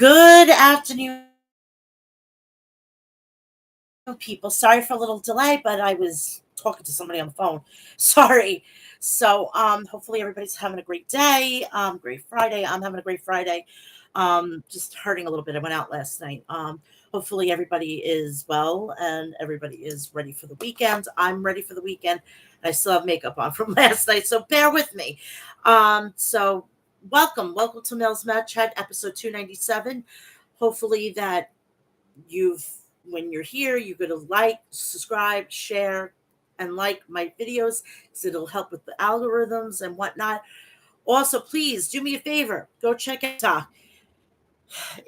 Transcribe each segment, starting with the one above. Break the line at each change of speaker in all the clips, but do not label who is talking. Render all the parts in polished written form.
Good afternoon, people. Sorry for a little delay, but I was talking to somebody on the phone. Sorry. Hopefully everybody's having a great day. Great Friday. I'm having a great Friday. Just hurting a little bit. I went out last night. Hopefully everybody is well and everybody is ready for the weekend. I'm ready for the weekend. I still have makeup on from last night, so bear with me. Welcome to Mel's Mat Chat, episode 297. Hopefully that you've when you're here, you're going to like, subscribe, share, and like my videos because it'll help with the algorithms and whatnot. Also, please do me a favor, go check out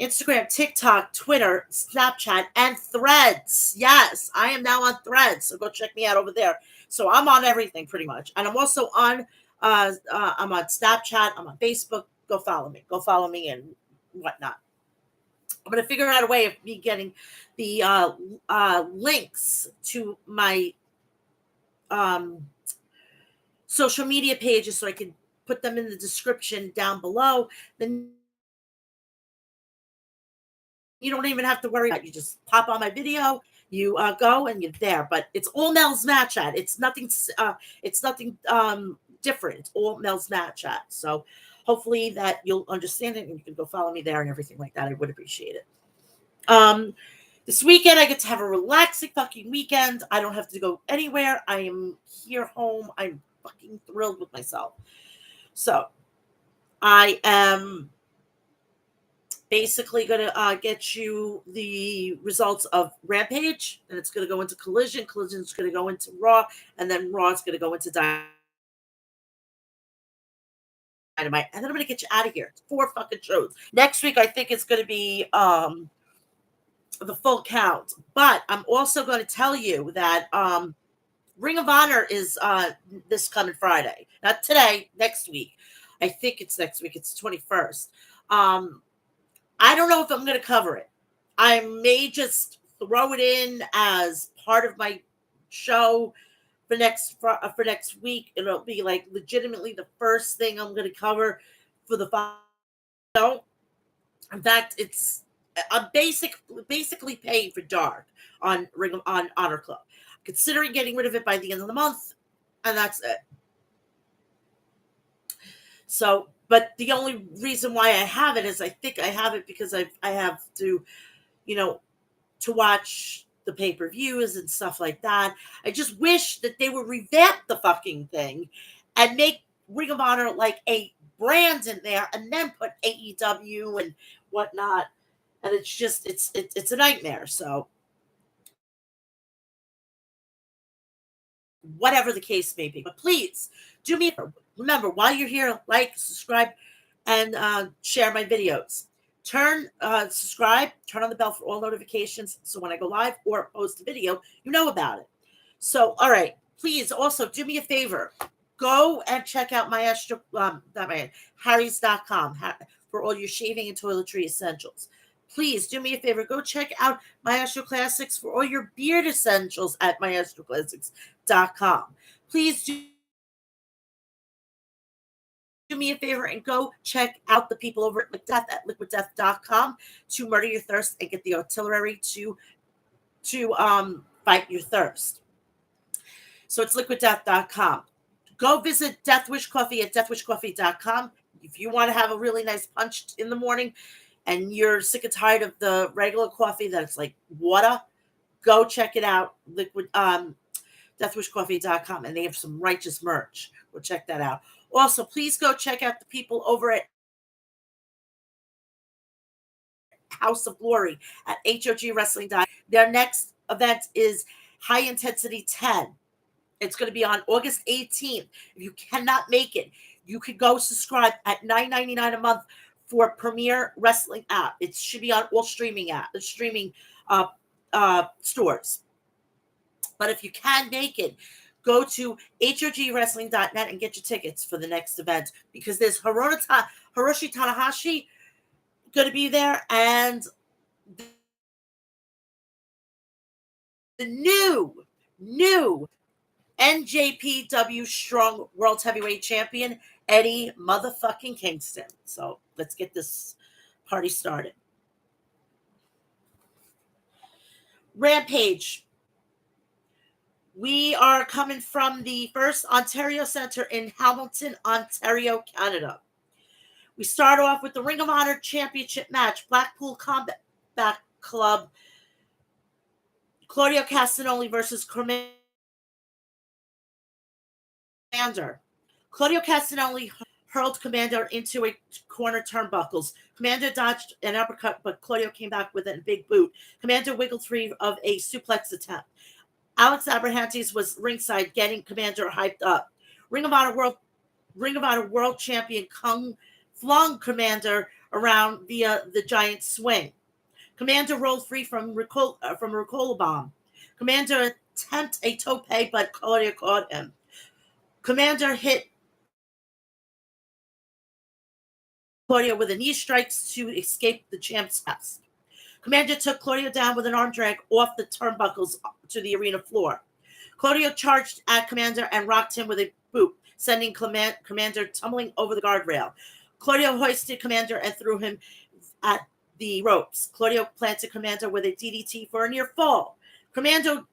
Instagram, TikTok, Twitter, Snapchat, and Threads. Yes, I am now on Threads, so go check me out over there. So I'm on everything pretty much, and I'm also on I'm on Snapchat, I'm on Facebook. Go follow me and whatnot. I'm going to figure out a way of me getting the links to my um, social media pages so I can put them in the description down below. Then you don't even have to worry about it. You just pop on my video, you go and you're there. But it's all Mel's Mat Chat. It's nothing. It's nothing different. It's all Mel's Mat Chat. So hopefully that you'll understand it and you can go follow me there and everything like that. I would appreciate it. This weekend I get to have a relaxing fucking weekend. I don't have to go anywhere. I am here home. I'm fucking thrilled with myself. So I am basically going to get you the results of Rampage, and it's going to go into Collision. Collision's going to go into Raw, and then Raw is going to go into Dynamite. And then I'm going to get you out of here. It's 4 fucking shows. Next week I think it's going to be the full count. But I'm also going to tell you that Ring of Honor is this coming Friday. Not today, next week. I think it's next week. It's the 21st. I don't know if I'm going to cover it. I may just throw it in as part of my show for next week. It'll be like legitimately the first thing I'm going to cover for the show. In fact, I'm basically paying for Dark on Honor Club. Considering getting rid of it by the end of the month, and that's it. So, but the only reason why I have it is I think I have it because I have to, to watch the pay-per-views and stuff like that. I just wish that they would revamp the fucking thing and make Ring of Honor like a brand in there and then put AEW and whatnot. And it's just, it's a nightmare. So whatever the case may be. But please do me remember while you're here, like, subscribe, and share my videos. Subscribe, turn on the bell for all notifications so when I go live or post a video, you know about it. So, all right, please also do me a favor. Go and check out Harry's.com for all your shaving and toiletry essentials. Please do me a favor. Go check out Maestro Classics for all your beard essentials at maestroclassics.com. Please do me a favor and go check out the people over at McDeath at liquiddeath.com to murder your thirst and get the artillery to fight your thirst. So it's liquiddeath.com. Go visit Death Wish Coffee at deathwishcoffee.com. If you want to have a really nice punch in the morning and you're sick and tired of the regular coffee that's like water, go check it out. Deathwishcoffee.com, and they have some righteous merch. Go check that out. Also, please go check out the people over at House of Glory at HOG Wrestling. Their next event is High Intensity 10. It's going to be on August 18th. If you cannot make it, you could go subscribe at $9.99 a month for Premier Wrestling app. It should be on all streaming stores. But if you can make it, go to hogwrestling.net and get your tickets for the next event because there's Hiroshi Tanahashi going to be there, and the new NJPW Strong World Heavyweight Champion, Eddie motherfucking Kingston. So let's get this party started. Rampage. We are coming from the First Ontario Center in Hamilton, Ontario, Canada. We start off with the Ring of Honor Championship match. Blackpool Combat Club. Claudio Castagnoli versus Commander. Claudio Castagnoli hurled Commander into a corner turnbuckles. Commander dodged an uppercut, but Claudio came back with a big boot. Commander wiggled free of a suplex attempt. Alex Abrahantes was ringside, getting Commander hyped up. Ring of Honor World Champion Kung flung Commander around via the giant swing. Commander rolled free from a Ricola bomb. Commander attempted a tope, but Claudio caught him. Commander hit Claudio with a knee strikes to escape the champ's cast. Commander took Claudio down with an arm drag off the turnbuckles to the arena floor. Claudio charged at Commander and rocked him with a boot, sending Commander tumbling over the guardrail. Claudio hoisted Commander and threw him at the ropes. Claudio planted Commander with a DDT for a near fall. Commander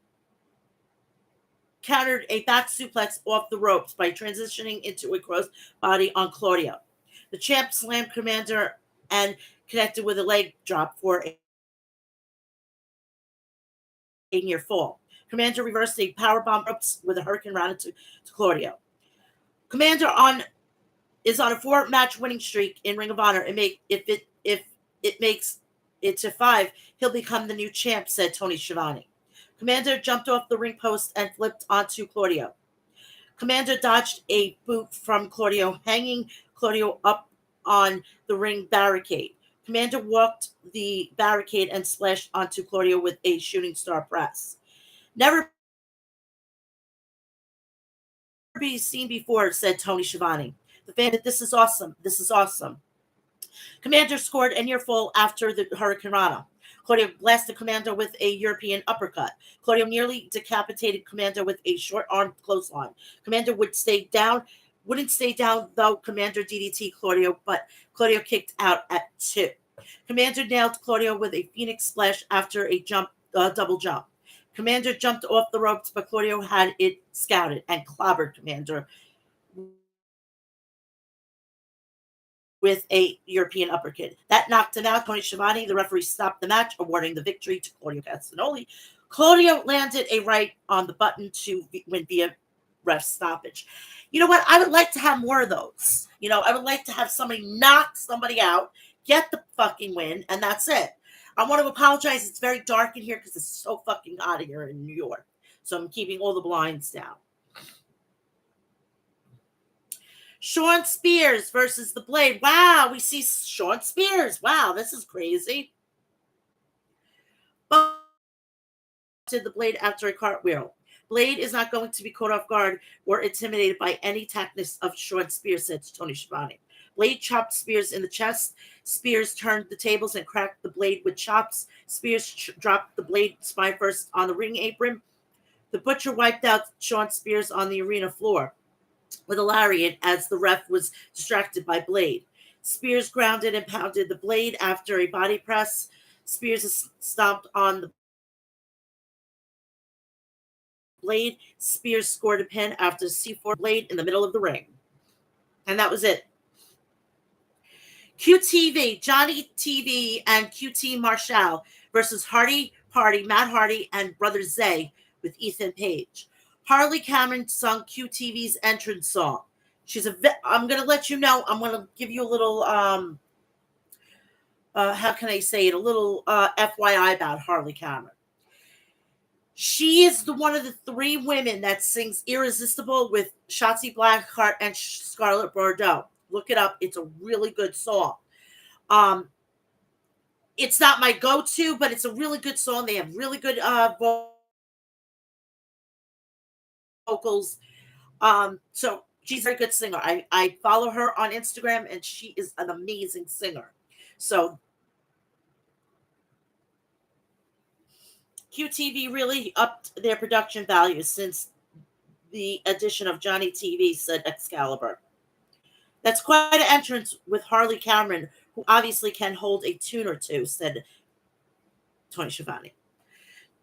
countered a back suplex off the ropes by transitioning into a crossbody on Claudio. The champ slammed Commander and connected with a leg drop for a near fall. Commander reversed a powerbomb ropes with a hurricane rana to Claudio. Commander is on a 4-match winning streak in Ring of Honor. If it makes it to 5, he'll become the new champ, said Tony Schiavone. Commander jumped off the ring post and flipped onto Claudio. Commander dodged a boot from Claudio, hanging Claudio up on the ring barricade. Commander walked the barricade and splashed onto Claudio with a shooting star press. Never be seen before, said Tony Schiavone. The fan, this is awesome. This is awesome. Commander scored a near fall after the Hurricane Rana. Claudio blasted Commander with a European uppercut. Claudio nearly decapitated Commander with a short-armed clothesline. Commander wouldn't stay down though Commander DDT Claudio, but Claudio kicked out at 2. Commander nailed Claudio with a Phoenix Splash after a double jump. Commander jumped off the ropes, but Claudio had it scouted and clobbered Commander with a European uppercut. That knocked him out. Tony Schiavone, the referee, stopped the match, awarding the victory to Claudio Castagnoli. Claudio landed a right on the button to win via ref stoppage. You know what? I would like to have more of those. I would like to have somebody knock somebody out, get the fucking win, and that's it. I want to apologize. It's very dark in here because it's so fucking hot here in New York. So I'm keeping all the blinds down. Sean Spears versus the Blade. Wow, we see Sean Spears. Wow, this is crazy. But did the Blade after a cartwheel. Blade is not going to be caught off guard or intimidated by any tactics of Sean Spears, said Tony Schiavone. Blade chopped Spears in the chest. Spears turned the tables and cracked the Blade with chops. Spears dropped the Blade spine first on the ring apron. The Butcher wiped out Sean Spears on the arena floor with a lariat as the ref was distracted by Blade. Spears grounded and pounded the Blade after a body press. Spears stomped on the Blade. Spears scored a pin after C4 Blade in the middle of the ring. And that was it. QTV, Johnny TV and QT Marshall versus Hardy Party, Matt Hardy, and Brother Zay with Ethan Page. Harley Cameron sung QTV's entrance song. I'm going to let you know, I'm going to give you a little, how can I say it, a little FYI about Harley Cameron. She is one of the 3 women that sings Irresistible with Shotzi Blackheart and Scarlett Bordeaux. Look it up. It's a really good song. It's not my go-to, but it's a really good song. They have really good vocals. So she's a very good singer. I follow her on Instagram, and she is an amazing singer. So QTV really upped their production value since the addition of Johnny TV, said Excalibur. That's quite an entrance with Harley Cameron, who obviously can hold a tune or two, said Tony Schiavone.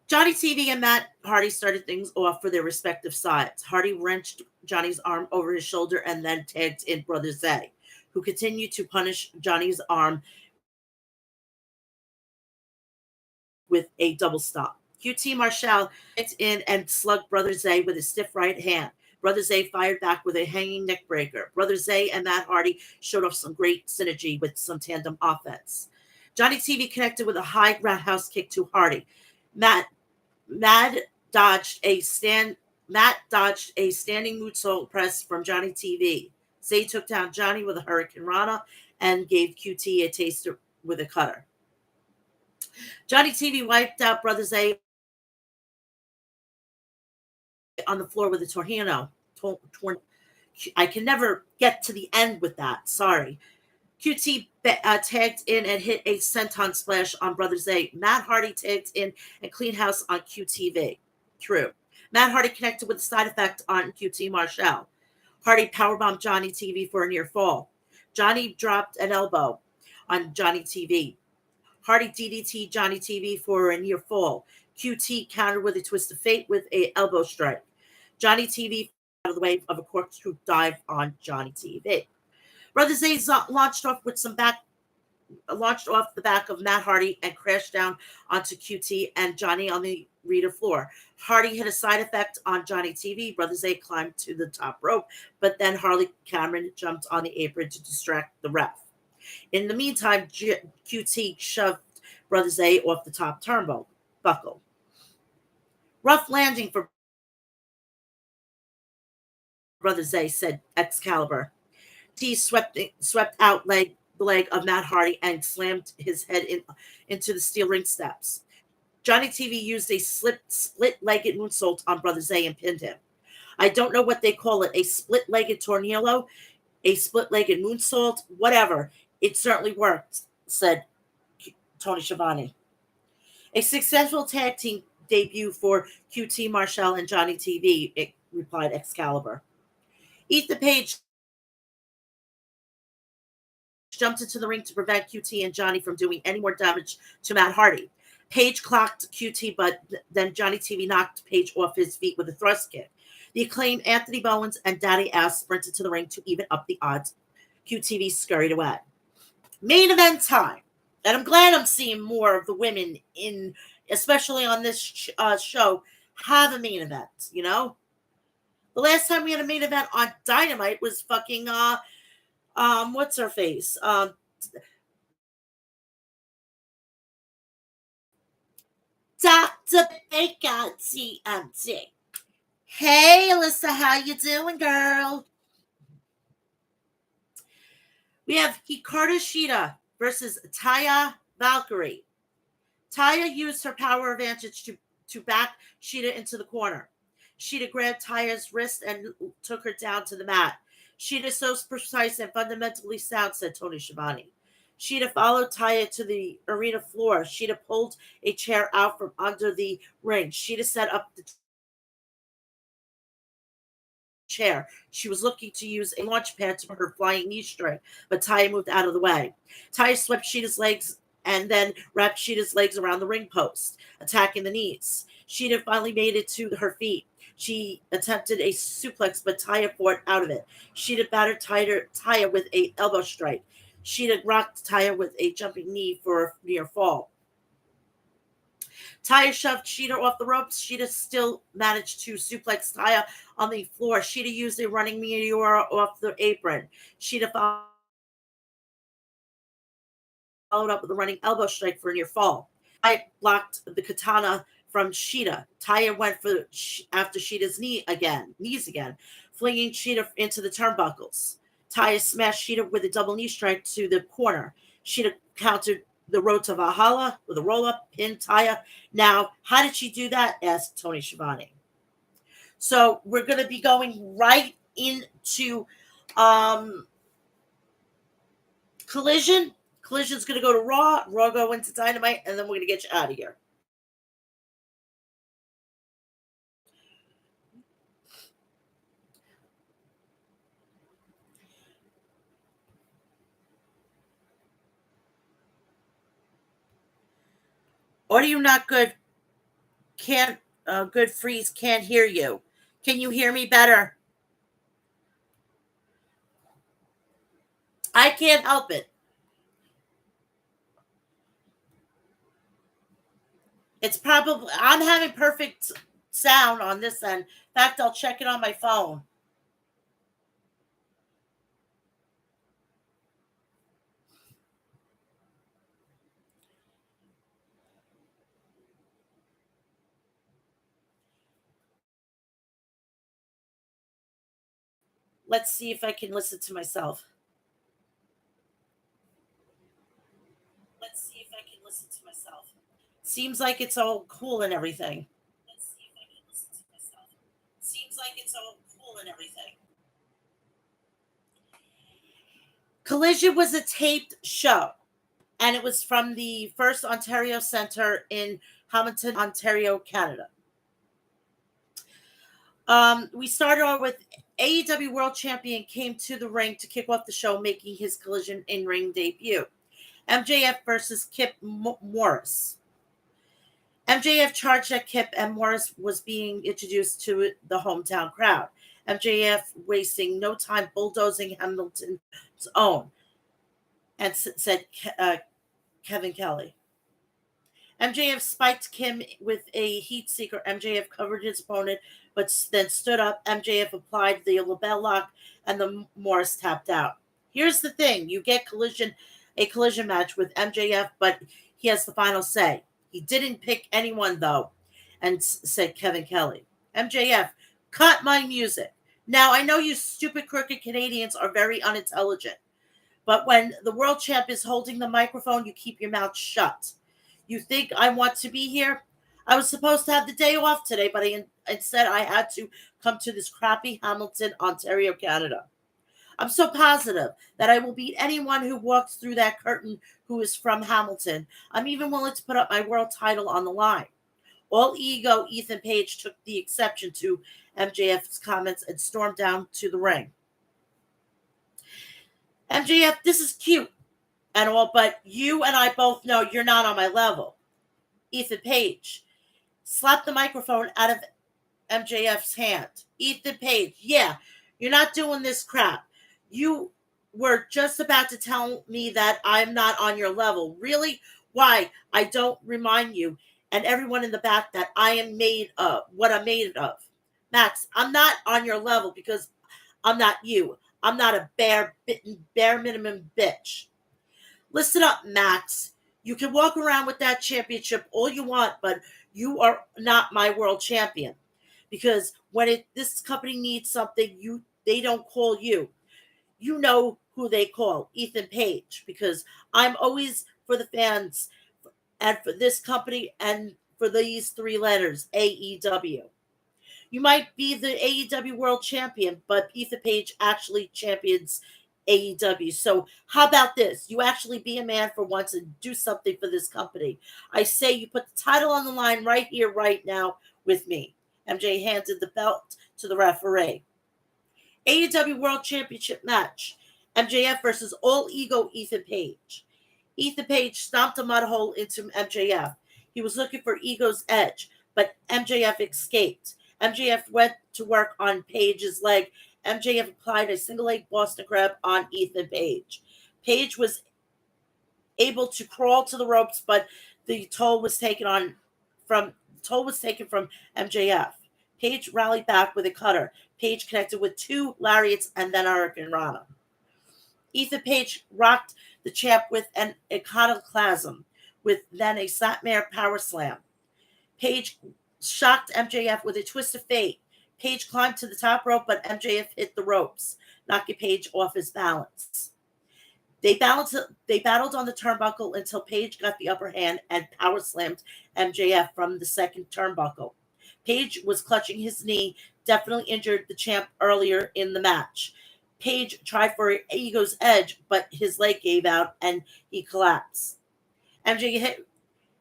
Johnny TV and Matt Hardy started things off for their respective sides. Hardy wrenched Johnny's arm over his shoulder and then tagged in Brother Zay, who continued to punish Johnny's arm with a double stop. QT Marshall hit in and slugged Brother Zay with his stiff right hand. Brother Zay fired back with a hanging neck breaker. Brother Zay and Matt Hardy showed off some great synergy with some tandem offense. Johnny TV connected with a high roundhouse kick to Hardy. Matt Matt dodged a stand Matt dodged a standing moonsault press from Johnny TV. Zay took down Johnny with a Hurricane Rana and gave QT a taster with a cutter. Johnny TV wiped out Brother Zay on the floor with a tornado. I can never get to the end with that. Sorry. QT tagged in and hit a senton splash on Brother Zay. Matt Hardy tagged in and clean house on QTV. True. Matt Hardy connected with a side effect on QT Marshall. Hardy powerbombed Johnny TV for a near fall. Johnny dropped an elbow on Johnny TV. Hardy DDT Johnny TV for a near fall. QT countered with a twist of fate with a elbow strike. Johnny TV out of the way of a corkscrew dive on Johnny TV. Brother Zay launched off the back of Matt Hardy and crashed down onto QT and Johnny on the reader floor. Hardy hit a side effect on Johnny TV. Brother Zay climbed to the top rope, but then Harley Cameron jumped on the apron to distract the ref. In the meantime, QT shoved Brother Zay off the top turnbuckle. Rough landing for Brother Zay, said Excalibur. T swept out the leg of Matt Hardy and slammed his head into the steel ring steps. Johnny TV used a split-legged moonsault on Brother Zay and pinned him. I don't know what they call it, a split-legged tornado, a split-legged moonsault, whatever. It certainly worked, said Tony Schiavone. A successful tag team debut for QT Marshall and Johnny TV, replied Excalibur. Ethan Page jumped into the ring to prevent QT and Johnny from doing any more damage to Matt Hardy. Page clocked QT, but then Johnny TV knocked Page off his feet with a thrust kick. The acclaimed Anthony Bowens and Daddy Ass sprinted to the ring to even up the odds. QTV scurried away. Main event time. And I'm glad I'm seeing more of the women in, especially on this show, have a main event, you know? The last time we had a main event on Dynamite was fucking, what's her face? Dr. Baker TMT. Hey, Alyssa, how you doing, girl? We have Hikaru Shida versus Taya Valkyrie. Taya used her power advantage to back Shida into the corner. Shida grabbed Taya's wrist and took her down to the mat. Shida is so precise and fundamentally sound, said Tony Schiavone. Shida followed Taya to the arena floor. Shida pulled a chair out from under the ring. Shida set up the chair. She was looking to use a launch pad for her flying knee strike, but Taya moved out of the way. Taya swept Shida's legs and then wrapped Shida's legs around the ring post, attacking the knees. Shida finally made it to her feet. She attempted a suplex, but Taya fought out of it. Shida battered Taya with a elbow strike. Shida rocked Taya with a jumping knee for a near fall. Taya shoved Shida off the ropes. Shida still managed to suplex Taya on the floor. Shida used a running meteor off the apron. Shida followed up with a running elbow strike for a near fall. Taya blocked the katana from Shida. Taya went for after Shida's knees again, flinging Shida into the turnbuckles. Taya smashed Shida with a double knee strike to the corner. Shida countered the road to Valhalla with a roll-up, pin Taya. Now, how did she do that? Asked Tony Schiavone. So we're going to be going right into Collision. Collision's going to go to Raw. Raw go into Dynamite, and then we're going to get you out of here. Audio not good. Can't, good freeze, can't hear you. Can you hear me better? I can't help it. It's probably, I'm having perfect sound on this end. In fact, I'll check it on my phone. Let's see if I can listen to myself. Let's see if I can listen to myself. Seems like it's all cool and everything. Let's see if I can listen to myself. Seems like it's all cool and everything. Collision was a taped show, and it was from the First Ontario Centre in Hamilton, Ontario, Canada. We started on with AEW World Champion came to the ring to kick off the show, making his Collision in ring debut. MJF versus Kip Morris. MJF charged at Kip, and Morris was being introduced to the hometown crowd. MJF wasting no time bulldozing Hamilton's own, and said Kevin Kelly. MJF spiked Kim with a heat seeker. MJF covered his opponent, but then stood up. MJF applied the label lock, and the Morris tapped out. Here's the thing: you get a collision match with MJF, but he has the final say. He didn't pick anyone though, and said Kevin Kelly. MJF, cut my music. Now I know you stupid crooked Canadians are very unintelligent, but when the world champ is holding the microphone, you keep your mouth shut. You think I want to be here? I was supposed to have the day off today, but instead I had to come to this crappy Hamilton, Ontario, Canada. I'm so positive that I will beat anyone who walks through that curtain who is from Hamilton. I'm even willing to put up my world title on the line. All ego, Ethan Page took the exception to MJF's comments and stormed down to the ring. MJF, this is cute and all, but you and I both know you're not on my level. Ethan Page slapped the microphone out of MJF's hand. Ethan Page, yeah, you're not doing this crap. You were just about to tell me that I'm not on your level. Really? Why? I don't remind you and everyone in the back that I am made of what I'm made of. Max, I'm not on your level because I'm not you. I'm not a bare minimum bitch. Listen up, Max. You can walk around with that championship all you want, but you are not my world champion. Because when this company needs something, they don't call you. You know who they call, Ethan Page. Because I'm always for the fans and for this company and for these three letters, AEW. You might be the AEW World Champion, but Ethan Page actually champions AEW. So how about this? You actually be a man for once and do something for this company. I say you put the title on the line right here, right now with me. MJ handed the belt to the referee. AEW World Championship match. MJF versus All Ego Ethan Page. Ethan Page stomped a mud hole into MJF. He was looking for Ego's edge, but MJF escaped. MJF went to work on Page's leg. MJF applied a single leg Boston Crab on Ethan Page. Page was able to crawl to the ropes, but the toll was taken from MJF. Page rallied back with a cutter. Page connected with two lariats and then a Hurricane Rana. Ethan Page rocked the champ with an iconoclasm, with then a Satmare power slam. Page shocked MJF with a twist of fate. Page climbed to the top rope, but MJF hit the ropes, knocking Page off his balance. They battled on the turnbuckle until Page got the upper hand and power slammed MJF from the second turnbuckle. Page was clutching his knee, definitely injured the champ earlier in the match. Page tried for Ego's edge, but his leg gave out and he collapsed. MJ hit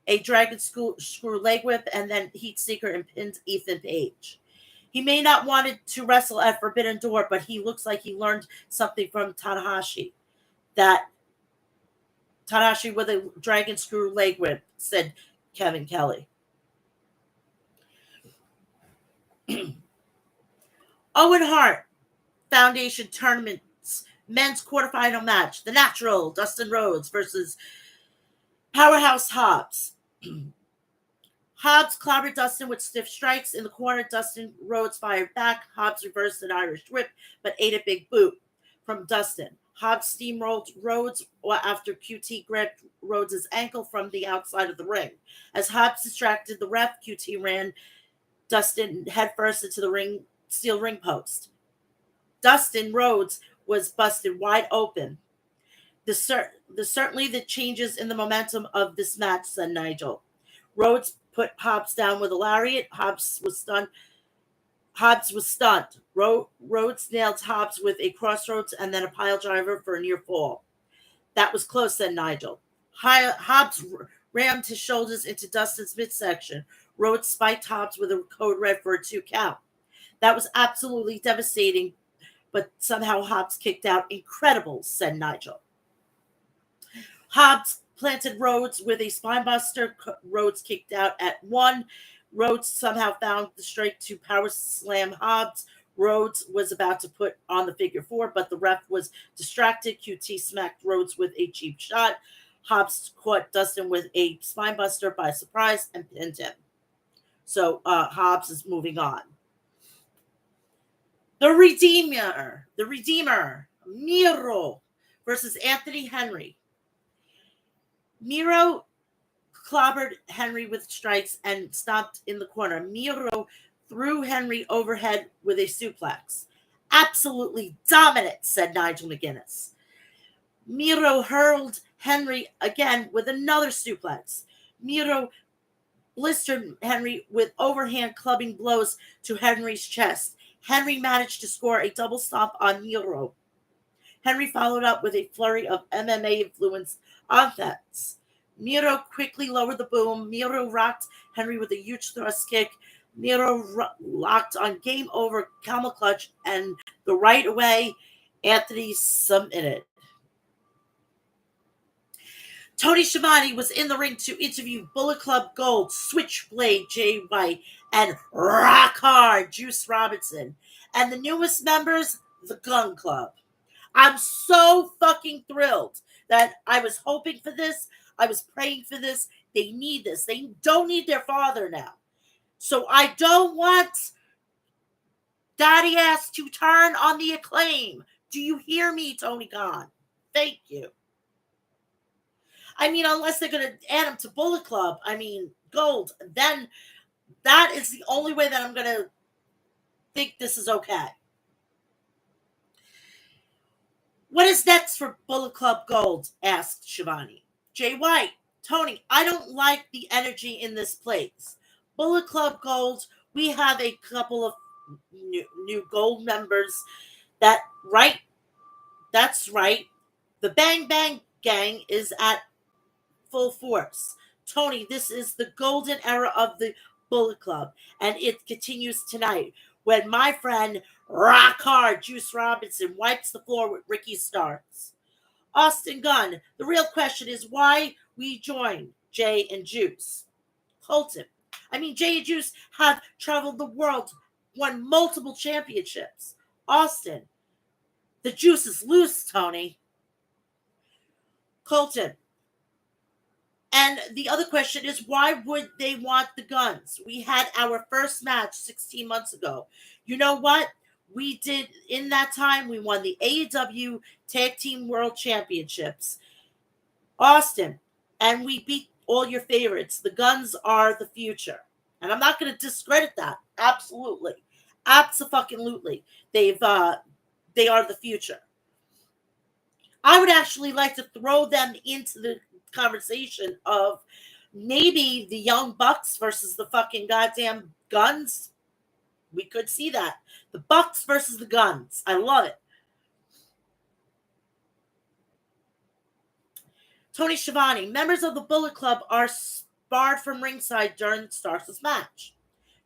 a dragon screw leg whip and then heat seeker and pinned Ethan Page. He may not wanted to wrestle at Forbidden Door, but he looks like he learned something from Tanahashi. That Tanahashi with a dragon screw leg whip, said Kevin Kelly. Owen Hart Foundation Tournament's men's quarterfinal match. The Natural, Dustin Rhodes versus Powerhouse Hobbs. Hobbs clobbered Dustin with stiff strikes in the corner. Dustin Rhodes fired back. Hobbs reversed an Irish whip, but ate a big boot from Dustin. Hobbs steamrolled Rhodes after QT grabbed Rhodes' ankle from the outside of the ring. As Hobbs distracted the ref, QT ran Dustin headfirst into the steel ring post. Dustin Rhodes was busted wide open. Certainly the changes in the momentum of this match, said Nigel. Rhodes put Hobbs down with a lariat. Hobbs was stunned. Rhodes nailed Hobbs with a crossroads and then a pile driver for a near fall. That was close, said Nigel. Hobbs rammed his shoulders into Dustin's midsection. Rhodes spiked Hobbs with a code red for a 2 count. That was absolutely devastating, but somehow Hobbs kicked out. Incredible, said Nigel. Hobbs planted Rhodes with a spinebuster. Rhodes kicked out at 1. Rhodes somehow found the strike to power slam Hobbs. Rhodes was about to put on the figure 4, but the ref was distracted. QT smacked Rhodes with a cheap shot. Hobbs caught Dustin with a spinebuster by surprise and pinned him. So Hobbs is moving on. The Redeemer, Miro versus Anthony Henry. Miro clobbered Henry with strikes and stomped in the corner. Miro threw Henry overhead with a suplex. Absolutely dominant, said Nigel McGuinness. Miro hurled Henry again with another suplex. Miro blistered Henry with overhand clubbing blows to Henry's chest. Henry managed to score a double stomp on Miro. Henry followed up with a flurry of MMA-influenced offense. Miro quickly lowered the boom. Miro rocked Henry with a huge thrust kick. Miro locked on game over camel clutch, and the right away, Anthony submitted. Tony Schiavone was in the ring to interview Bullet Club Gold, Switchblade Jay White, and Rock Hard Juice Robinson, and the newest members, the Gun Club. I'm so fucking thrilled that I was hoping for this. I was praying for this. They need this. They don't need their father now. So I don't want Daddy Ass to turn on the Acclaim. Do you hear me, Tony Khan? Thank you. I mean, unless they're going to add him to Bullet Club, Gold, then that is the only way that I'm going to think this is okay. What is next for Bullet Club Gold? Asked Schiavone. Jay White, Tony, I don't like the energy in this place. Bullet Club Gold, we have a couple of new gold members. That's right. The Bang Bang Gang is at full force. Tony, this is the golden era of the Bullet Club, and it continues tonight when my friend Rock Hard Juice Robinson wipes the floor with Ricky Starks. Austin Gunn, the real question is why we join Jay and Juice. Colton, Jay and Juice have traveled the world, won multiple championships. Austin, the juice is loose, Tony. Colton, and the other question is, why would they want the Guns? We had our first match 16 months ago. You know what? We did, in that time, we won the AEW Tag Team World Championships. Austin, and we beat all your favorites. The Guns are the future. And I'm not going to discredit that. Absolutely. Abso-fucking-lutely. They are the future. I would actually like to throw them into the conversation of maybe the Young Bucks versus the fucking goddamn Guns. We could see that. The Bucks versus the Guns. I love it. Tony Schiavone, members of the Bullet Club are barred from ringside during Starks' match.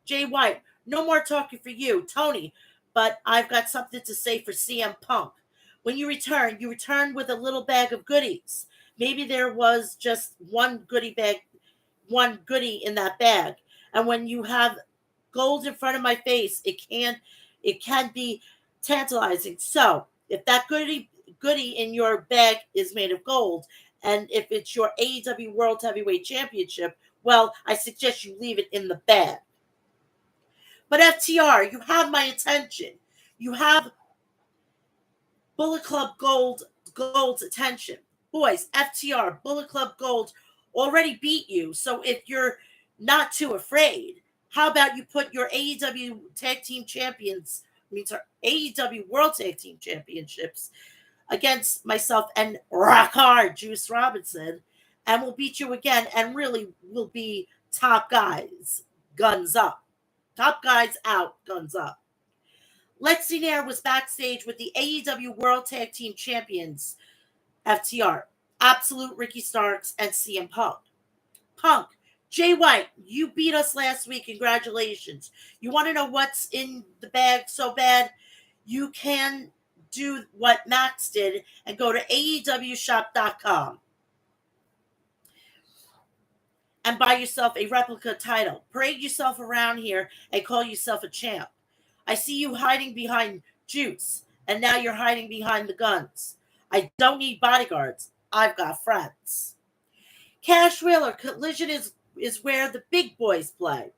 Jay White, no more talking for you, Tony, but I've got something to say for CM Punk. When you return with a little bag of goodies. Maybe there was just one goodie in that bag. And when you have gold in front of my face, it can be tantalizing. So if that goodie in your bag is made of gold, and if it's your AEW World Heavyweight Championship, well, I suggest you leave it in the bag. But FTR, you have my attention. You have Bullet Club Gold's attention. Boys, FTR, Bullet Club Gold already beat you. So if you're not too afraid, how about you put your AEW Tag Team Champions, AEW World Tag Team Championships against myself and Rock Hard Juice Robinson, and we'll beat you again, and really will be top guys, guns up. Top guys out, guns up. Lexi Nair was backstage with the AEW World Tag Team Champions, FTR, Absolute Ricky Starks, and CM Punk. Punk, Jay White, you beat us last week. Congratulations. You want to know what's in the bag so bad? You can do what Max did and go to AEWshop.com and buy yourself a replica title. Parade yourself around here and call yourself a champ. I see you hiding behind Juice, and now you're hiding behind the guns. I don't need bodyguards. I've got friends. Cash Wheeler, Collision is where the big boys play.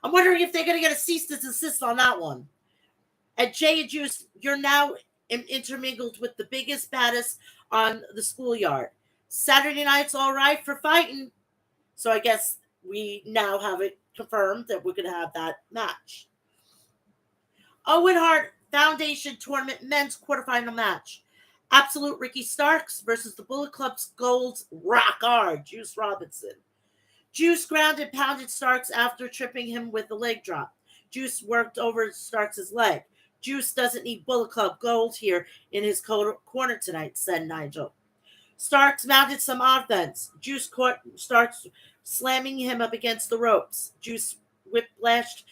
I'm wondering if they're going to get a cease and desist on that one. And Jay and Juice, you're now intermingled with the biggest, baddest on the schoolyard. Saturday night's all right for fighting. So I guess we now have it confirmed that we're going to have that match. Owen Hart Foundation Tournament men's quarterfinal match. Absolute Ricky Starks versus the Bullet Club's Gold's Rock Hard Juice Robinson. Juice grounded pounded Starks after tripping him with a leg drop. Juice worked over Starks' leg. Juice doesn't need Bullet Club Gold here in his corner tonight, said Nigel. Starks mounted some offense. Juice caught Starks slamming him up against the ropes. Juice whiplashed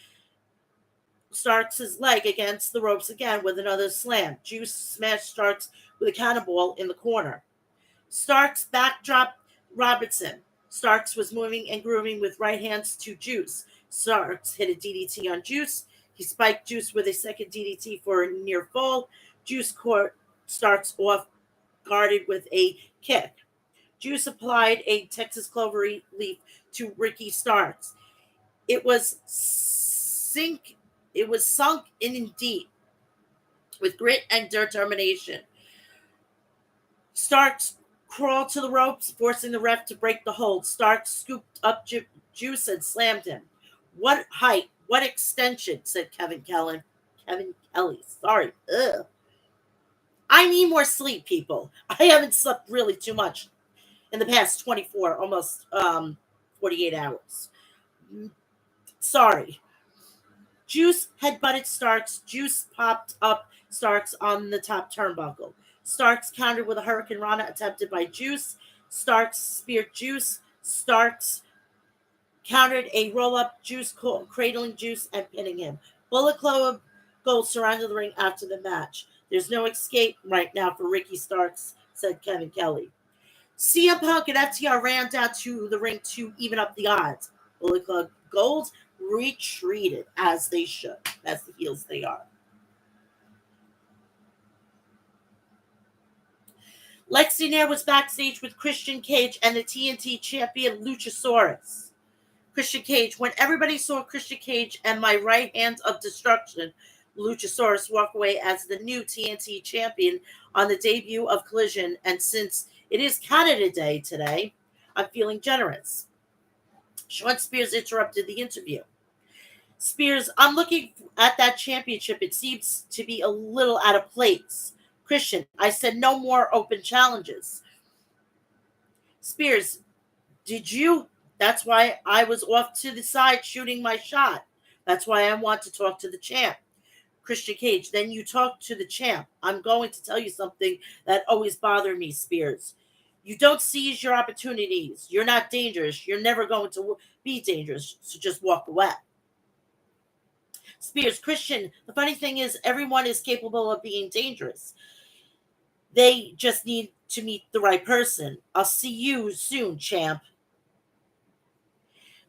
Starks' leg against the ropes again with another slam. Juice smashed Starks with a cannonball in the corner. Starks backdropped Robinson. Starks was moving and grooving with right hands to Juice. Starks hit a DDT on Juice. He spiked Juice with a second DDT for a near fall. Juice caught Starks off guarded with a kick. Juice applied a Texas clover leaf to Ricky Starks. It was sunk in deep with grit and determination. Starks crawled to the ropes, forcing the ref to break the hold. Starks scooped up Juice and slammed him. What height, what extension, said Kevin Kelly. Sorry. Ugh. I need more sleep, people. I haven't slept really too much in the past 24, almost 48 hours. Sorry. Juice headbutted Starks. Juice popped up Starks on the top turnbuckle. Starks countered with a Hurricane Rana attempted by Juice. Starks speared Juice. Starks countered a roll-up, Juice cradling Juice and pinning him. Bullet Club Gold surrounded the ring after the match. There's no escape right now for Ricky Starks, said Kevin Kelly. CM Punk and FTR ran down to the ring to even up the odds. Bullet Club Gold retreated as they should, as the heels they are. Lexi Nair was backstage with Christian Cage and the TNT champion Luchasaurus. Christian Cage, when everybody saw Christian Cage and my right hand of destruction, Luchasaurus walk away as the new TNT champion on the debut of Collision, and since it is Canada Day today, I'm feeling generous. Sean Spears interrupted the interview. Spears, I'm looking at that championship. It seems to be a little out of place. Christian, I said no more open challenges. Spears, did you? That's why I was off to the side shooting my shot. That's why I want to talk to the champ. Christian Cage, then you talk to the champ. I'm going to tell you something that always bothered me, Spears. You don't seize your opportunities. You're not dangerous. You're never going to be dangerous, so just walk away. Spears, Christian, the funny thing is everyone is capable of being dangerous. They just need to meet the right person. I'll see you soon, champ.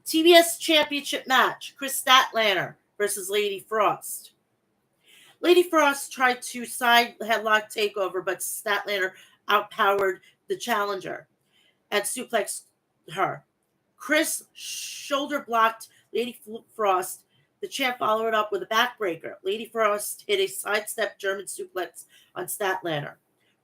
TBS Championship match, Chris Statlander versus Lady Frost. Lady Frost tried to side headlock takeover, but Statlander outpowered the challenger and suplexed her. Chris shoulder blocked Lady Frost. The champ followed up with a backbreaker. Lady Frost hit a sidestep German suplex on Statlander.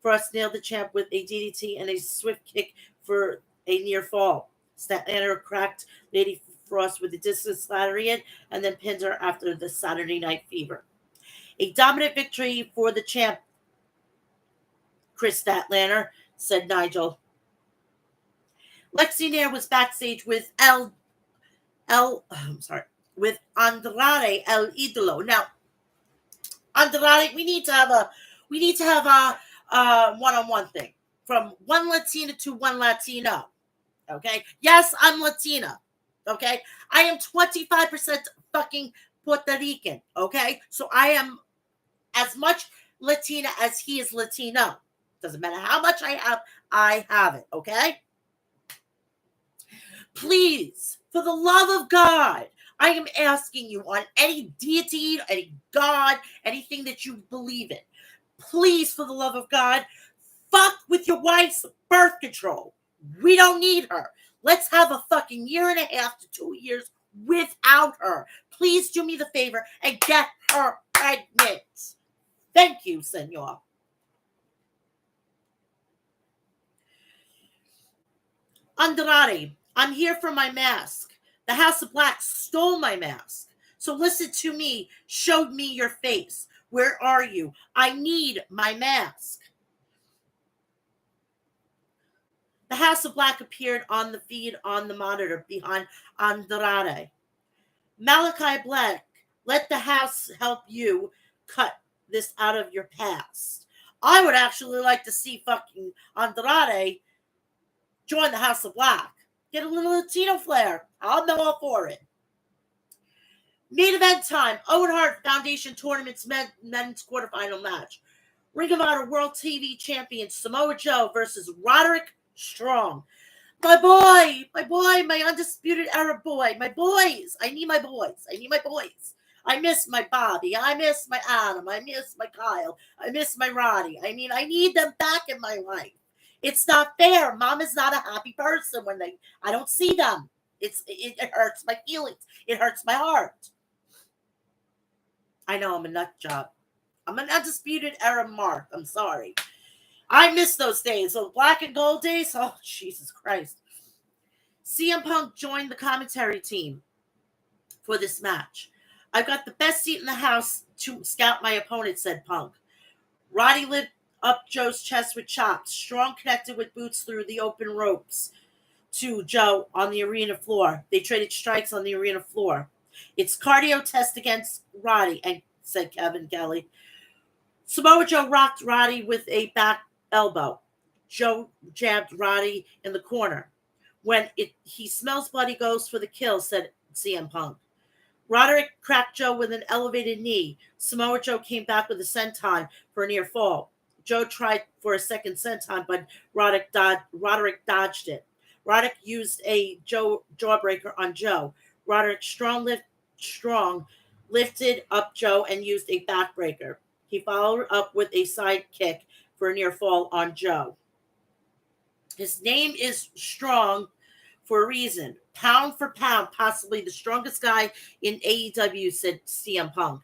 Frost nailed the champ with a DDT and a swift kick for a near fall. Statlander cracked Lady Frost with a discus lariat and then pinned her after the Saturday Night Fever. A dominant victory for the champ, Chris Statlander, said Nigel. Lexi Nair was backstage with with Andrade El Idolo. Now, Andrade, we need to have a one-on-one thing from one Latina to one Latino. Okay, yes, I'm Latina. Okay, I am 25% fucking Puerto Rican. Okay, so I am as much Latina as he is Latino. Doesn't matter how much I have it. Okay. Please, for the love of God, I am asking you on any deity, any God, anything that you believe in, please, for the love of God, fuck with your wife's birth control. We don't need her. Let's have a fucking year and a half to 2 years without her. Please do me the favor and get her pregnant. Thank you, senor. Andrade, I'm here for my mask. The House of Black stole my mask. So listen to me. Showed me your face. Where are you? I need my mask. The House of Black appeared on the feed on the monitor behind Andrade. Malachi Black, let the house help you cut this out of your past. I would actually like to see fucking Andrade join the House of Black. Get a little Latino flair. I'm all for it. Main event time. Owen Hart Foundation Tournament's men's quarterfinal match. Ring of Honor World TV Champion Samoa Joe versus Roderick Strong. My undisputed era boy. My boys. I need my boys. I miss my Bobby. I miss my Adam. I miss my Kyle. I miss my Roddy. I need them back in my life. It's not fair. Mom is not a happy person when I don't see them. It hurts my feelings. It hurts my heart. I know I'm a nut job. I'm an undisputed era mark. I'm sorry. I miss those days. Those black and gold days. Oh, Jesus Christ. CM Punk joined the commentary team for this match. I've got the best seat in the house to scout my opponent, said Punk. Roddy lived up Joe's chest with chops. Strong connected with boots through the open ropes to Joe on the arena floor. They traded strikes on the arena floor. It's cardio test against Roddy, and said Kevin Kelly. Samoa Joe rocked Roddy with a back elbow. Joe jabbed Roddy in the corner. When he smells blood, he goes for the kill, said CM Punk. Roderick cracked Joe with an elevated knee. Samoa Joe came back with a senton for a near fall. Joe tried for a second senton, but Roderick dodged it. Roderick used a jawbreaker on Joe. Roderick strong lifted up Joe and used a backbreaker. He followed up with a side kick for a near fall on Joe. His name is Strong for a reason. Pound for pound, possibly the strongest guy in AEW, said CM Punk.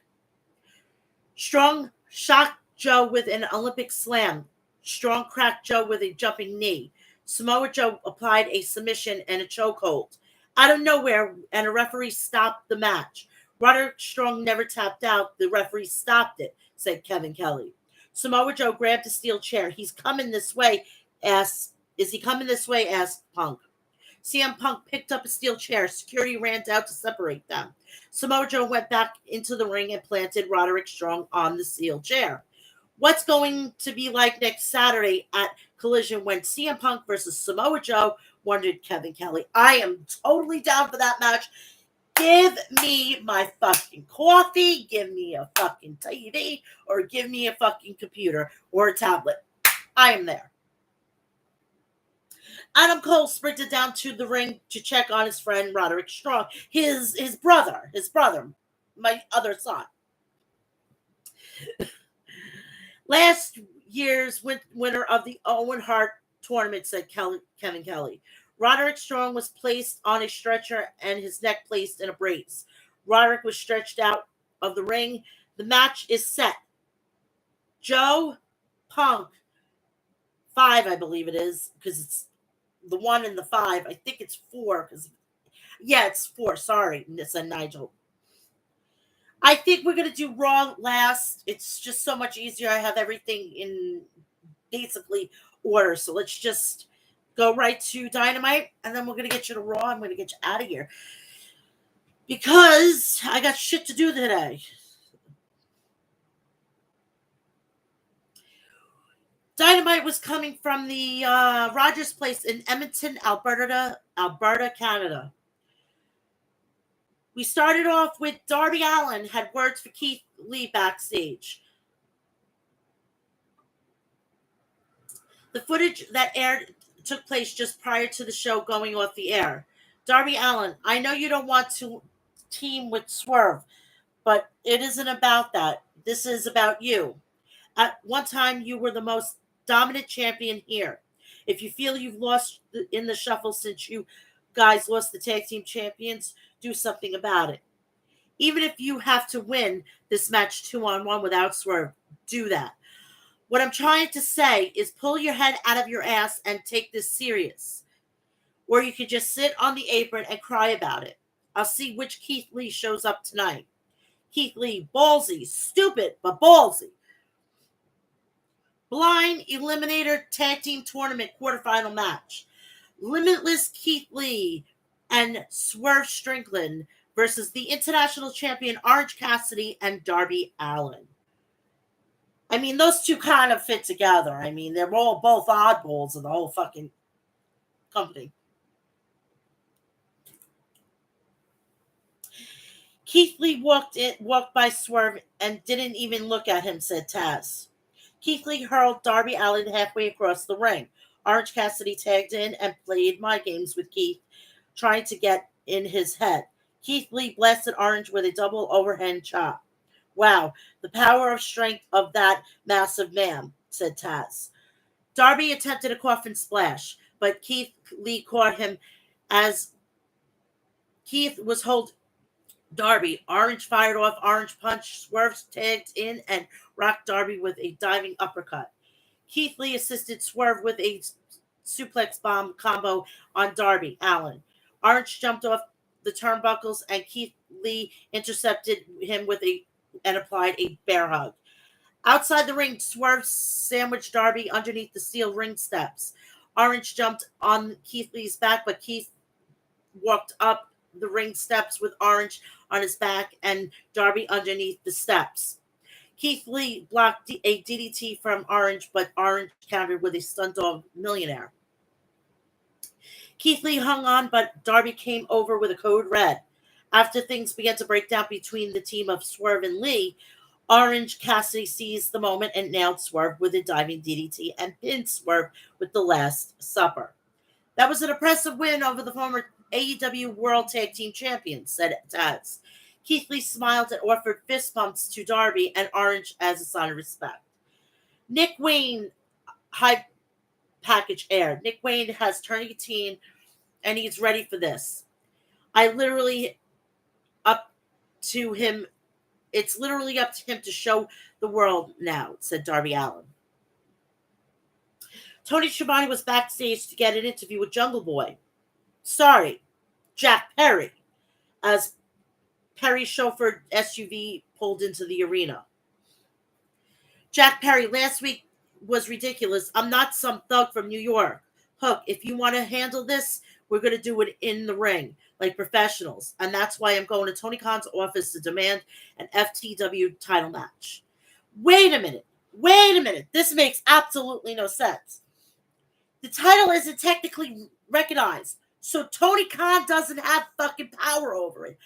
Strong shocked Joe with an Olympic slam. Strong cracked Joe with a jumping knee. Samoa Joe applied a submission and a chokehold. Out of nowhere, and a referee stopped the match. Roderick Strong never tapped out. The referee stopped it, said Kevin Kelly. Samoa Joe grabbed a steel chair. Is he coming this way? asked Punk. CM Punk picked up a steel chair. Security ran out to separate them. Samoa Joe went back into the ring and planted Roderick Strong on the steel chair. What's going to be like next Saturday at Collision when CM Punk versus Samoa Joe? Wondered Kevin Kelly. I am totally down for that match. Give me my fucking coffee, give me a fucking TV, or give me a fucking computer or a tablet. I am there. Adam Cole sprinted down to the ring to check on his friend Roderick Strong, his brother, my other son. Last year's winner of the Owen Hart tournament, said Kevin Kelly. Roderick Strong was placed on a stretcher and his neck placed in a brace. Roderick was stretched out of the ring. The match is set. Joe Punk, 5, I believe it is, because it's the 1 and the 5. I think it's 4, because, yeah, it's 4. Sorry, said Nigel. I think we're going to do Raw last. It's just so much easier. I have everything in basically order. So let's just go right to Dynamite, and then we're going to get you to Raw. I'm going to get you out of here because I got shit to do today. Dynamite was coming from the Rogers Place in Edmonton, Alberta, Canada. We started off with Darby Allin had words for Keith Lee backstage. The footage that aired took place just prior to the show going off the air. Darby Allin, I know you don't want to team with Swerve, but it isn't about that. This is about you. At one time, you were the most dominant champion here. If you feel you've lost in the shuffle since you guys lost the tag team champions, do something about it. Even if you have to win this match 2-on-1 without Swerve, do that. What I'm trying to say is pull your head out of your ass and take this serious. Or you could just sit on the apron and cry about it. I'll see which Keith Lee shows up tonight. Keith Lee, ballsy, stupid, but ballsy. Blind Eliminator Tag Team Tournament quarterfinal match. Limitless Keith Lee and Swerve Strickland versus the international champion Orange Cassidy and Darby Allin. I mean, those two kind of fit together. I mean, they're all both oddballs of the whole fucking company. Keith Lee walked by Swerve and didn't even look at him, said Taz. Keith Lee hurled Darby Allin halfway across the ring. Orange Cassidy tagged in and played mind games with Keith, trying to get in his head. Keith Lee blasted Orange with a double overhand chop. Wow, the power of strength of that massive man, said Taz. Darby attempted a coffin splash, but Keith Lee caught him as Keith was holding Darby. Orange fired off Orange Punch, Swerve tagged in and rocked Darby with a diving uppercut. Keith Lee assisted Swerve with a suplex bomb combo on Darby Allin. Orange jumped off the turnbuckles and Keith Lee intercepted him and applied a bear hug. Outside the ring, Swerve sandwiched Darby underneath the steel ring steps. Orange jumped on Keith Lee's back, but Keith walked up the ring steps with Orange on his back and Darby underneath the steps. Keith Lee blocked a DDT from Orange, but Orange countered with a stun dog millionaire. Keith Lee hung on, but Darby came over with a code red. After things began to break down between the team of Swerve and Lee, Orange Cassidy seized the moment and nailed Swerve with a diving DDT and pinned Swerve with the Last Supper. That was an impressive win over the former AEW World Tag Team Champions, said Taz. Keith Lee smiled and offered fist bumps to Darby and Orange as a sign of respect. Nick Wayne high package aired. Nick Wayne has turned 18 and he's ready for this. It's literally up to him to show the world now, said Darby Allin. Tony Schiavone was backstage to get an interview with Jungle Boy. Sorry, Jack Perry, as Perry's chauffeured SUV pulled into the arena. Jack Perry, last week was ridiculous. I'm not some thug from New York. Hook, if you want to handle this, we're going to do it in the ring, like professionals. And that's why I'm going to Tony Khan's office to demand an FTW title match. Wait a minute. This makes absolutely no sense. The title isn't technically recognized, so Tony Khan doesn't have fucking power over it.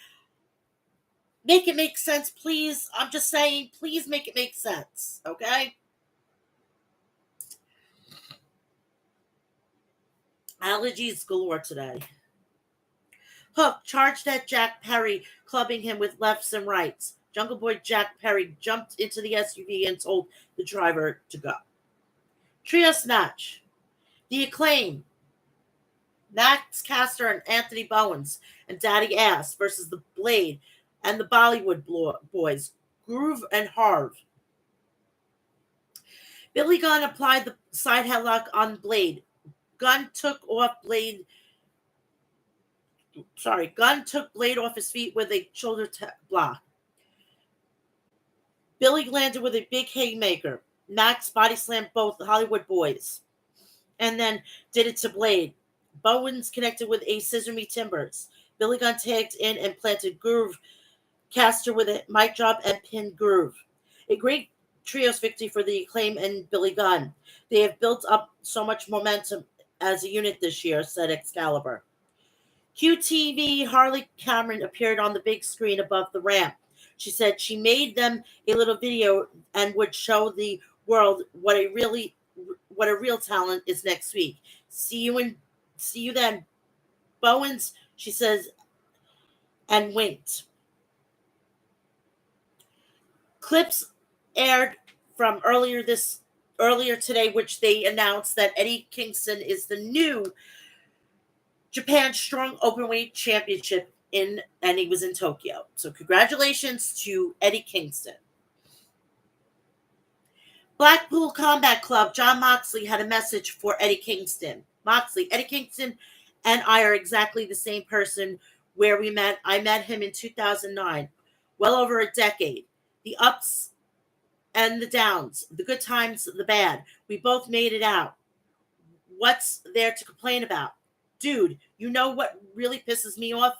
Make it make sense, please. I'm just saying, please make it make sense, okay? Allergies galore today. Hook charged at Jack Perry, clubbing him with lefts and rights. Jungle Boy Jack Perry jumped into the SUV and told the driver to go. Trios match. The Acclaim, Max Caster and Anthony Bowens, and Daddy Ass versus the Blade and the Bollywood Boys, Groove and Harv. Billy Gunn applied the side headlock on Blade. Gunn took Blade off his feet with a shoulder block. Billy landed with a big haymaker. Max body slammed both Hollywood Boys and then did it to Blade. Bowens connected with a scissor me timbers. Billy Gunn tagged in and planted Groove Caster with a mic drop and pinned Groove. A great trios victory for the Acclaim and Billy Gunn. They have built up so much momentum as a unit this year, said Excalibur. QTV Harley Cameron appeared on the big screen above the ramp. She said she made them a little video and would show the world what a real talent is next week. See you then, Bowens, she says, and winked. Clips aired from earlier today, which they announced that Eddie Kingston is the new Japan Strong Openweight Championship and he was in Tokyo. So congratulations to Eddie Kingston. Blackpool Combat Club, John Moxley had a message for Eddie Kingston. Eddie Kingston and I are exactly the same person where we met. I met him in 2009, well over a decade. The ups and the downs, the good times, the bad. We both made it out. What's there to complain about? Dude, you know what really pisses me off?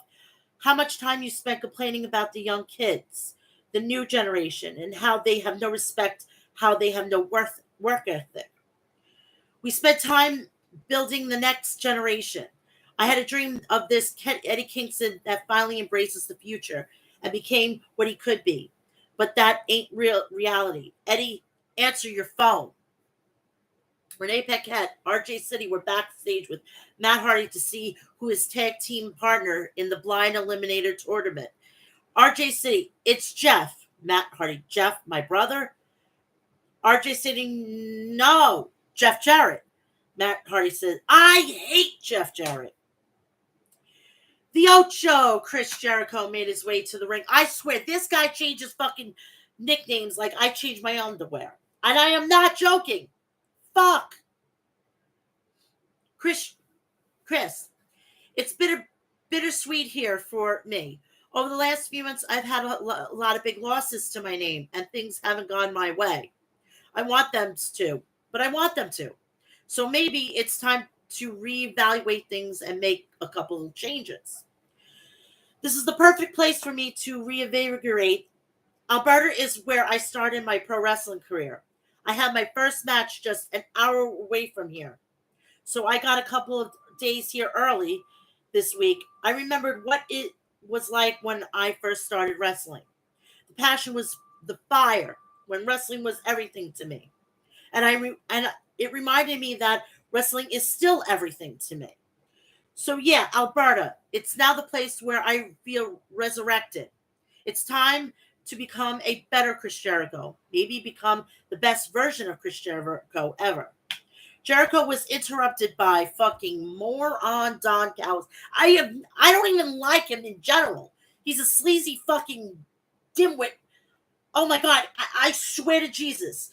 How much time you spent complaining about the young kids, the new generation, and how they have no respect, how they have no work ethic. We spent time building the next generation. I had a dream of this Eddie Kingston that finally embraces the future and became what he could be. But that ain't reality. Eddie, answer your phone. Renee Paquette, RJ City were backstage with Matt Hardy to see who his tag team partner in the blind eliminator tournament. RJ City, it's Jeff. Matt Hardy, Jeff, my brother. RJ City, no, Jeff Jarrett. Matt Hardy says, I hate Jeff Jarrett. The Ocho, Chris Jericho made his way to the ring. I swear, this guy changes fucking nicknames like I change my underwear. And I am not joking. Fuck. Chris, it's bittersweet here for me. Over the last few months, I've had a lot of big losses to my name, and things haven't gone my way. I want them to. So maybe it's time to reevaluate things and make a couple of changes. This is the perfect place for me to reinvigorate. Alberta is where I started my pro wrestling career. I had my first match just an hour away from here. So I got a couple of days here early this week. I remembered what it was like when I first started wrestling. The passion was the fire when wrestling was everything to me. And it reminded me that wrestling is still everything to me. So yeah, Alberta, it's now the place where I feel resurrected. It's time to become a better Chris Jericho. Maybe become the best version of Chris Jericho ever. Jericho was interrupted by fucking moron Don Callis. I don't even like him in general. He's a sleazy fucking dimwit. Oh my God, I swear to Jesus.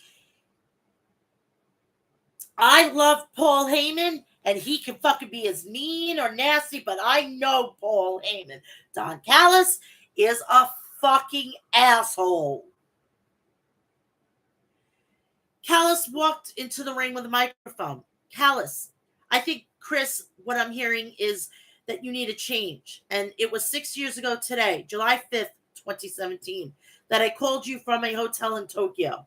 I love Paul Heyman, and he can fucking be as mean or nasty, but I know Paul Heyman. Don Callis is a fucking asshole. Callis walked into the ring with a microphone. Callis, I think, Chris, what I'm hearing is that you need a change. And it was 6 years ago today, July 5th, 2017, that I called you from a hotel in Tokyo.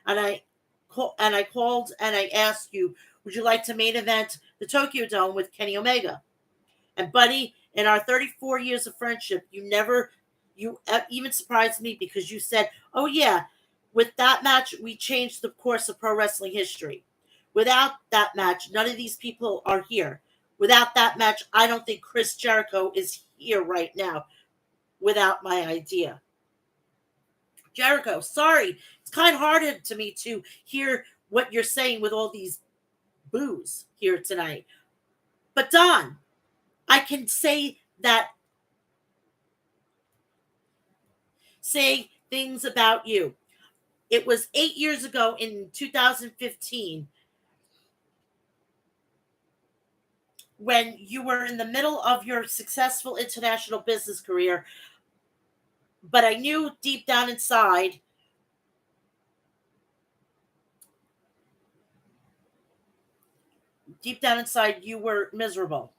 And I called and I asked you, would you like to main event the Tokyo Dome with Kenny Omega? And buddy, in our 34 years of friendship, you even surprised me because you said, oh yeah, with that match, we changed the course of pro wrestling history. Without that match, none of these people are here. Without that match, I don't think Chris Jericho is here right now without my idea. Jericho, sorry. It's kind hearted to me to hear what you're saying with all these boos here tonight. But Don, I can say things about you. It was 8 years ago in 2015 when you were in the middle of your successful international business career, but I knew deep down inside, you were miserable.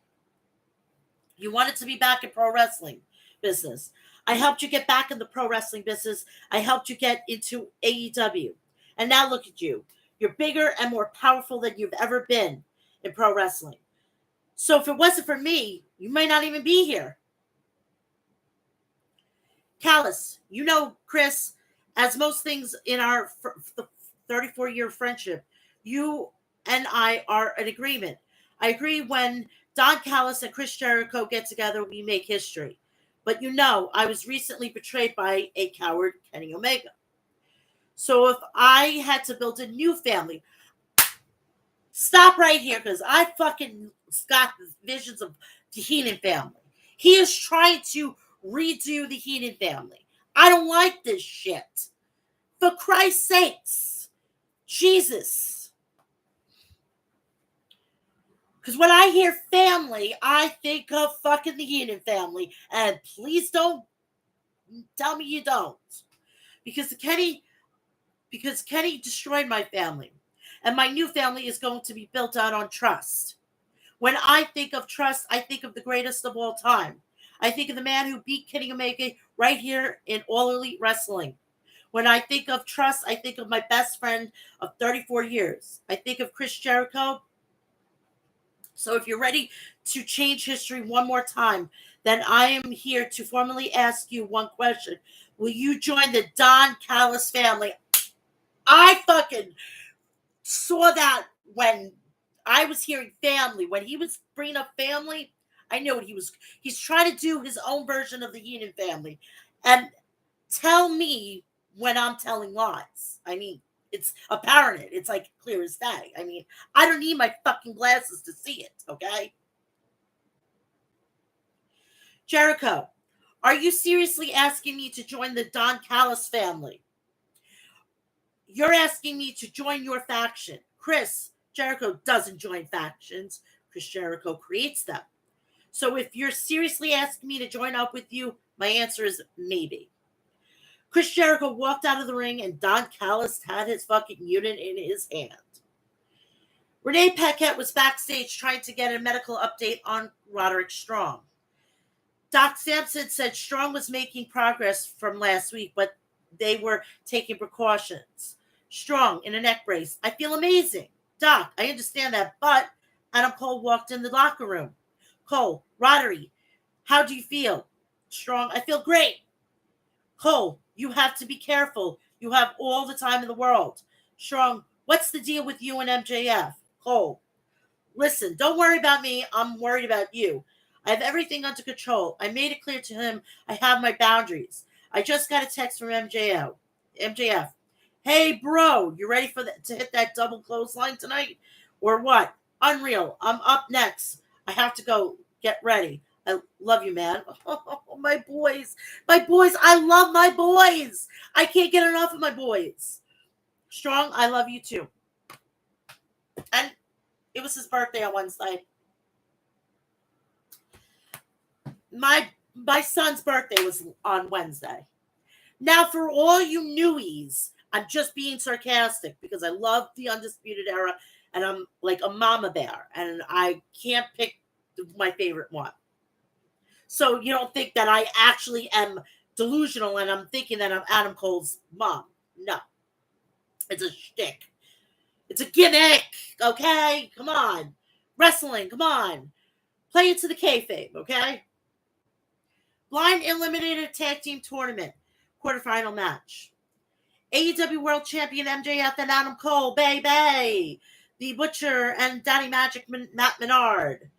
You wanted to be back in pro wrestling business. I helped you get back in the pro wrestling business. I helped you get into AEW. And now look at you. You're bigger and more powerful than you've ever been in pro wrestling. So if it wasn't for me, you might not even be here. Callis, you know, Chris, as most things in our 34-year friendship, you and I are in agreement. I agree when Don Callis and Chris Jericho get together, we make history. But you know, I was recently betrayed by a coward, Kenny Omega. So if I had to build a new family, stop right here because I fucking got visions of the Heenan family. He is trying to redo the Heenan family. I don't like this shit. For Christ's sakes. Jesus. Because when I hear family, I think of fucking the Heenan family. And please don't tell me you don't. Because Kenny destroyed my family. And my new family is going to be built out on trust. When I think of trust, I think of the greatest of all time. I think of the man who beat Kenny Omega right here in All Elite Wrestling. When I think of trust, I think of my best friend of 34 years. I think of Chris Jericho. So if you're ready to change history one more time, then I am here to formally ask you one question. Will you join the Don Callis family? I fucking saw that when I was hearing family. When he was bringing up family, I knew what he's trying to do his own version of the Heenan family. And tell me when I'm telling lies. I mean, it's apparent. It's like clear as day. I mean, I don't need my fucking glasses to see it, okay? Jericho, are you seriously asking me to join the Don Callis family? You're asking me to join your faction. Chris Jericho doesn't join factions. Chris Jericho creates them. So if you're seriously asking me to join up with you, my answer is maybe. Chris Jericho walked out of the ring and Don Callis had his fucking unit in his hand. Renee Paquette was backstage trying to get a medical update on Roderick Strong. Doc Sampson said Strong was making progress from last week, but they were taking precautions. Strong in a neck brace. I feel amazing. Doc, I understand that, but Adam Cole walked in the locker room. Cole, Roderick, how do you feel? Strong, I feel great. Cole, you have to be careful. You have all the time in the world. Strong, what's the deal with you and MJF? Cole, listen, don't worry about me. I'm worried about you. I have everything under control. I made it clear to him I have my boundaries. I just got a text from MJF. Hey, bro, you ready to hit that double clothesline tonight? Or what? Unreal. I'm up next. I have to go get ready. I love you, man. Oh, my boys. My boys. I love my boys. I can't get enough of my boys. Strong, I love you too. And it was his birthday on Wednesday. My son's birthday was on Wednesday. Now, for all you newies, I'm just being sarcastic because I love the Undisputed Era and I'm like a mama bear and I can't pick my favorite one. So you don't think that I actually am delusional and I'm thinking that I'm Adam Cole's mom. No. It's a shtick. It's a gimmick, okay? Come on. Wrestling, come on. Play it to the kayfabe, okay? Blind Eliminated Tag Team Tournament. Quarterfinal match. AEW World Champion MJF and Adam Cole, baby. The Butcher and Daddy Magic Matt Menard.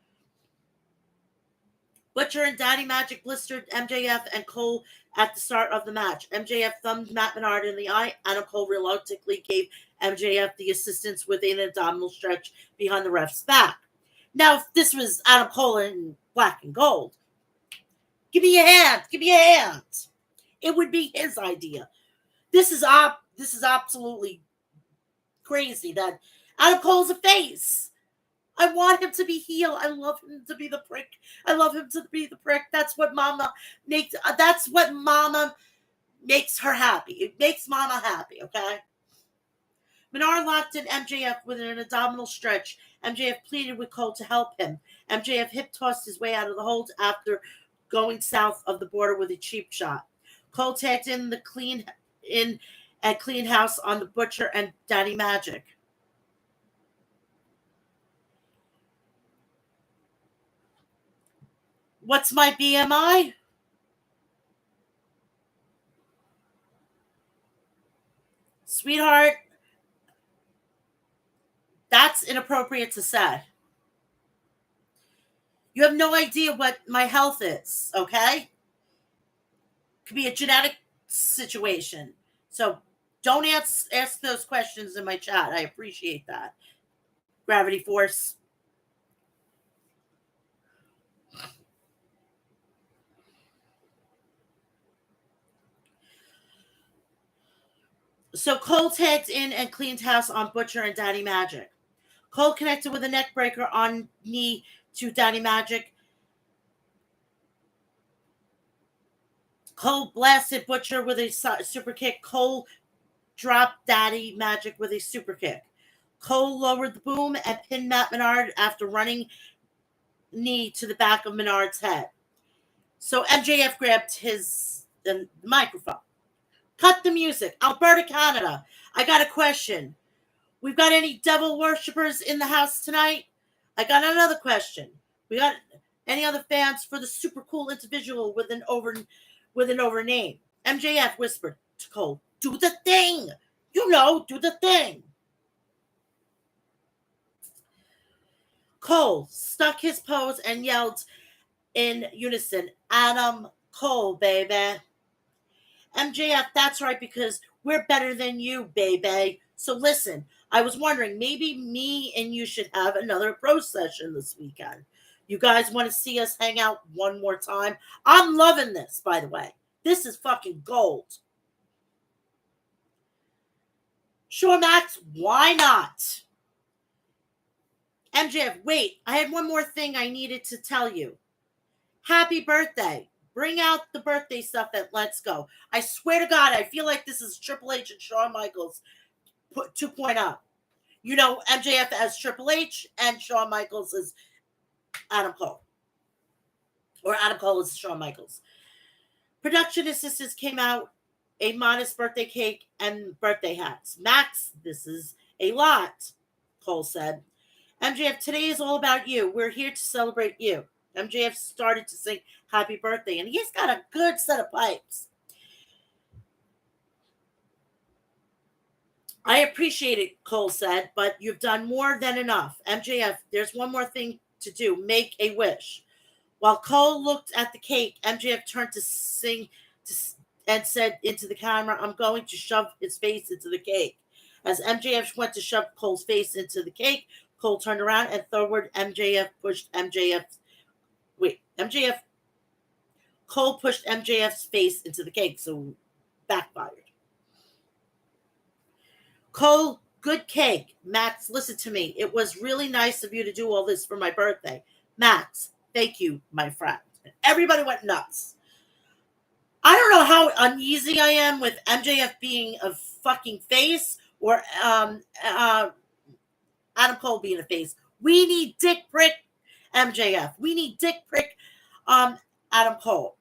Butcher and Daddy Magic blistered MJF and Cole at the start of the match. MJF thumbed Matt Menard in the eye. Adam Cole reluctantly gave MJF the assistance with an abdominal stretch behind the ref's back. Now, if this was Adam Cole in black and gold, give me your hand, give me your hand. It would be his idea. This is absolutely crazy that Adam Cole's a face. I want him to be heel. I love him to be the prick. I love him to be the prick. That's what Mama makes. That's what Mama makes her happy. It makes Mama happy. Okay. Menard locked in MJF with an abdominal stretch. MJF pleaded with Cole to help him. MJF hip tossed his way out of the hold after going south of the border with a cheap shot. Cole tagged in at Clean House on the Butcher and Daddy Magic. What's my BMI? Sweetheart, that's inappropriate to say. You have no idea what my health is, okay? Could be a genetic situation. So don't ask those questions in my chat. I appreciate that. Gravity Force. So Cole tagged in and cleaned house on Butcher and Daddy Magic. Cole connected with a neck breaker on knee to Daddy Magic. Cole blasted Butcher with a super kick. Cole dropped Daddy Magic with a super kick. Cole lowered the boom and pinned Matt Menard after running knee to the back of Menard's head. So MJF grabbed the microphone. Cut the music. Alberta, Canada. I got a question. We've got any devil worshippers in the house tonight? I got another question. We got any other fans for the super cool individual with an over name? MJF whispered to Cole, "Do the thing. You know, do the thing." Cole stuck his pose and yelled in unison, "Adam Cole, baby." MJF, that's right, because we're better than you, baby. So listen, I was wondering, maybe me and you should have another pro session this weekend. You guys want to see us hang out one more time? I'm loving this, by the way. This is fucking gold. Sure, Max, why not? MJF, wait, I had one more thing I needed to tell you. Happy birthday. Bring out the birthday stuff at Let's Go. I swear to God, I feel like this is Triple H and Shawn Michaels 2.0. You know, MJF as Triple H and Shawn Michaels as Adam Cole. Or Adam Cole as Shawn Michaels. Production assistants came out a modest birthday cake and birthday hats. Max, this is a lot, Cole said. MJF, today is all about you. We're here to celebrate you. MJF started to sing happy birthday, and he's got a good set of pipes. I appreciate it, Cole said, but you've done more than enough. MJF, there's one more thing to do. Make a wish. While Cole looked at the cake, MJF turned to sing and said into the camera, "I'm going to shove his face into the cake." As MJF went to shove Cole's face into the cake, Cole turned around and forward Cole pushed MJF's face into the cake, so backfired. Cole, good cake. Max, listen to me. It was really nice of you to do all this for my birthday. Max, thank you, my friend. Everybody went nuts. I don't know how uneasy I am with MJF being a fucking face or Adam Cole being a face. We need dick prick MJF. We need dick prick Adam Cole.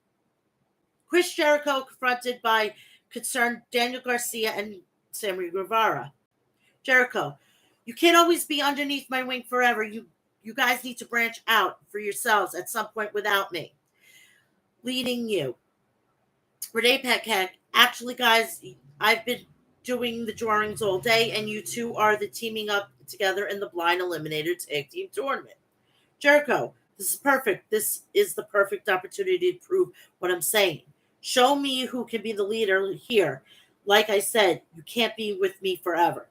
Chris Jericho confronted by concerned Daniel Garcia and Sammy Guevara. Jericho, you can't always be underneath my wing forever. You guys need to branch out for yourselves at some point without me. Leading you. Renee Petcack, actually, guys, I've been doing the drawings all day, and you two are the teaming up together in the Blind Eliminator Tag Team Tournament. Jericho, This is perfect. This is the perfect opportunity to prove what I'm saying. Show me who can be the leader here. Like I said, you can't be with me forever.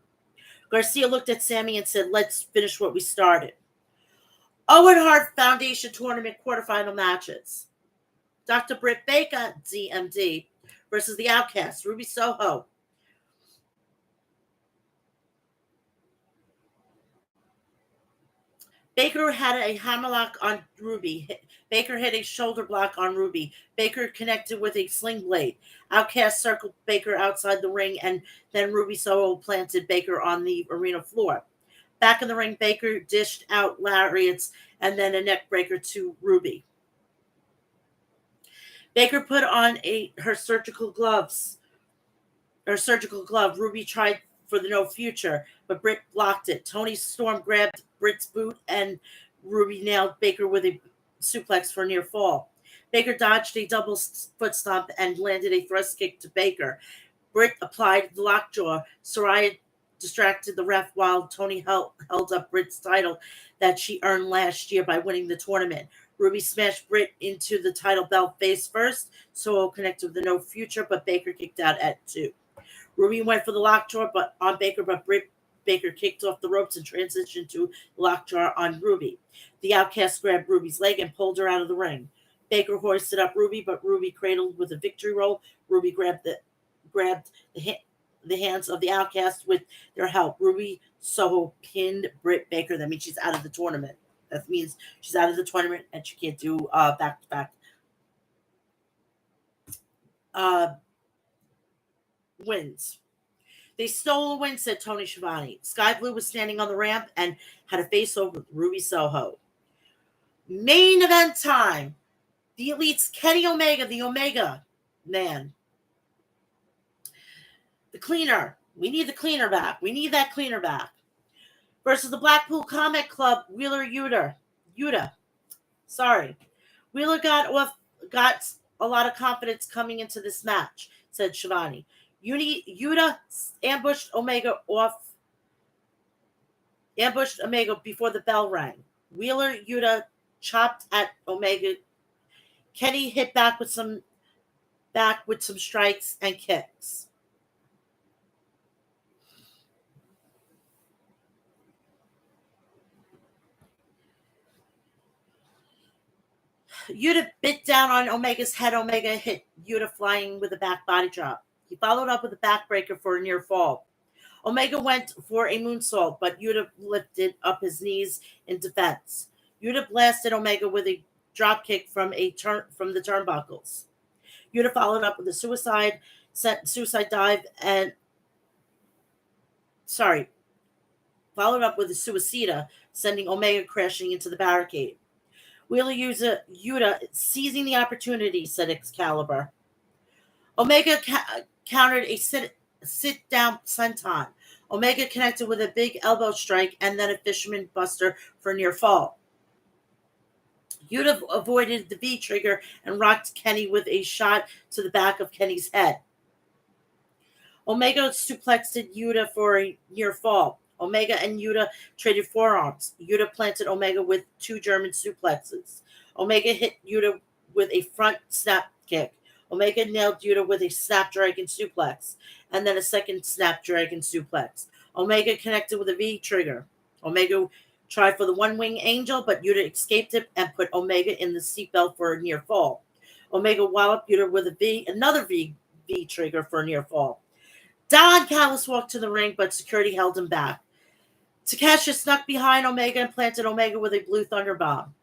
Garcia looked at Sammy and said, let's finish what we started. Owen Hart Foundation Tournament quarterfinal matches. Dr. Britt Baker, DMD, versus the Outcast, Ruby Soho. Baker had a hammerlock on Ruby. Baker hit a shoulder block on Ruby. Baker connected with a sling blade. Outcast circled Baker outside the ring, and then Ruby Soho planted Baker on the arena floor. Back in the ring, Baker dished out lariats and then a neck breaker to Ruby. Baker put on her surgical gloves. Her surgical glove. Ruby tried for the no future, but Britt blocked it. Tony Storm grabbed Britt's boot, and Ruby nailed Baker with a suplex for a near fall. Baker dodged a double foot stomp and landed a thrust kick to Baker. Britt applied the lockjaw. Saraya distracted the ref while Tony held up Britt's title that she earned last year by winning the tournament. Ruby smashed Britt into the title belt face first. Soho connected with the no future, but Baker kicked out at 2. Ruby went for the lockjaw on Baker, but Baker kicked off the ropes and transitioned to lockjaw on Ruby. The Outcast grabbed Ruby's leg and pulled her out of the ring. Baker hoisted up Ruby, but Ruby cradled with a victory roll. Ruby grabbed the hands of the Outcast with their help. Ruby Soho pinned Britt Baker. That means she's out of the tournament. That means she's out of the tournament and she can't do back-to-back wins. They stole a win, said Tony Schiavone. Sky Blue was standing on the ramp and had a face-off with Ruby Soho. Main event time. The Elite's Kenny Omega, the Omega Man. The Cleaner. We need the Cleaner back. We need that Cleaner back. Versus the Blackpool Comic Club, Wheeler Yuta. Sorry. Wheeler got a lot of confidence coming into this match, said Schiavone. Yuta ambushed Omega before the bell rang. Wheeler Yuta chopped at Omega. Kenny hit back with some strikes and kicks. Yuta bit down on Omega's head. Omega hit Yuta flying with a back body drop. He followed up with a backbreaker for a near fall. Omega went for a moonsault, but Yuta lifted up his knees in defense. Yuta blasted Omega with a drop kick from the turnbuckles. Yuta followed up with a suicide dive followed up with a suicida, sending Omega crashing into the barricade. Wheeler Yuta seizing the opportunity, said Excalibur. Omega countered a sit-down senton. Omega connected with a big elbow strike and then a fisherman buster for a near fall. Yuta avoided the V-trigger and rocked Kenny with a shot to the back of Kenny's head. Omega suplexed Yuta for a near fall. Omega and Yuta traded forearms. Yuta planted Omega with 2 German suplexes. Omega hit Yuta with a front snap kick. Omega nailed Yuta with a Snapdragon suplex, and then a second Snapdragon suplex. Omega connected with a V-trigger. Omega tried for the one-wing angel, but Yuta escaped it and put Omega in the seatbelt for a near fall. Omega walloped Yuta with another V-trigger for a near fall. Don Callis walked to the ring, but security held him back. Takeshita snuck behind Omega and planted Omega with a blue thunder bomb.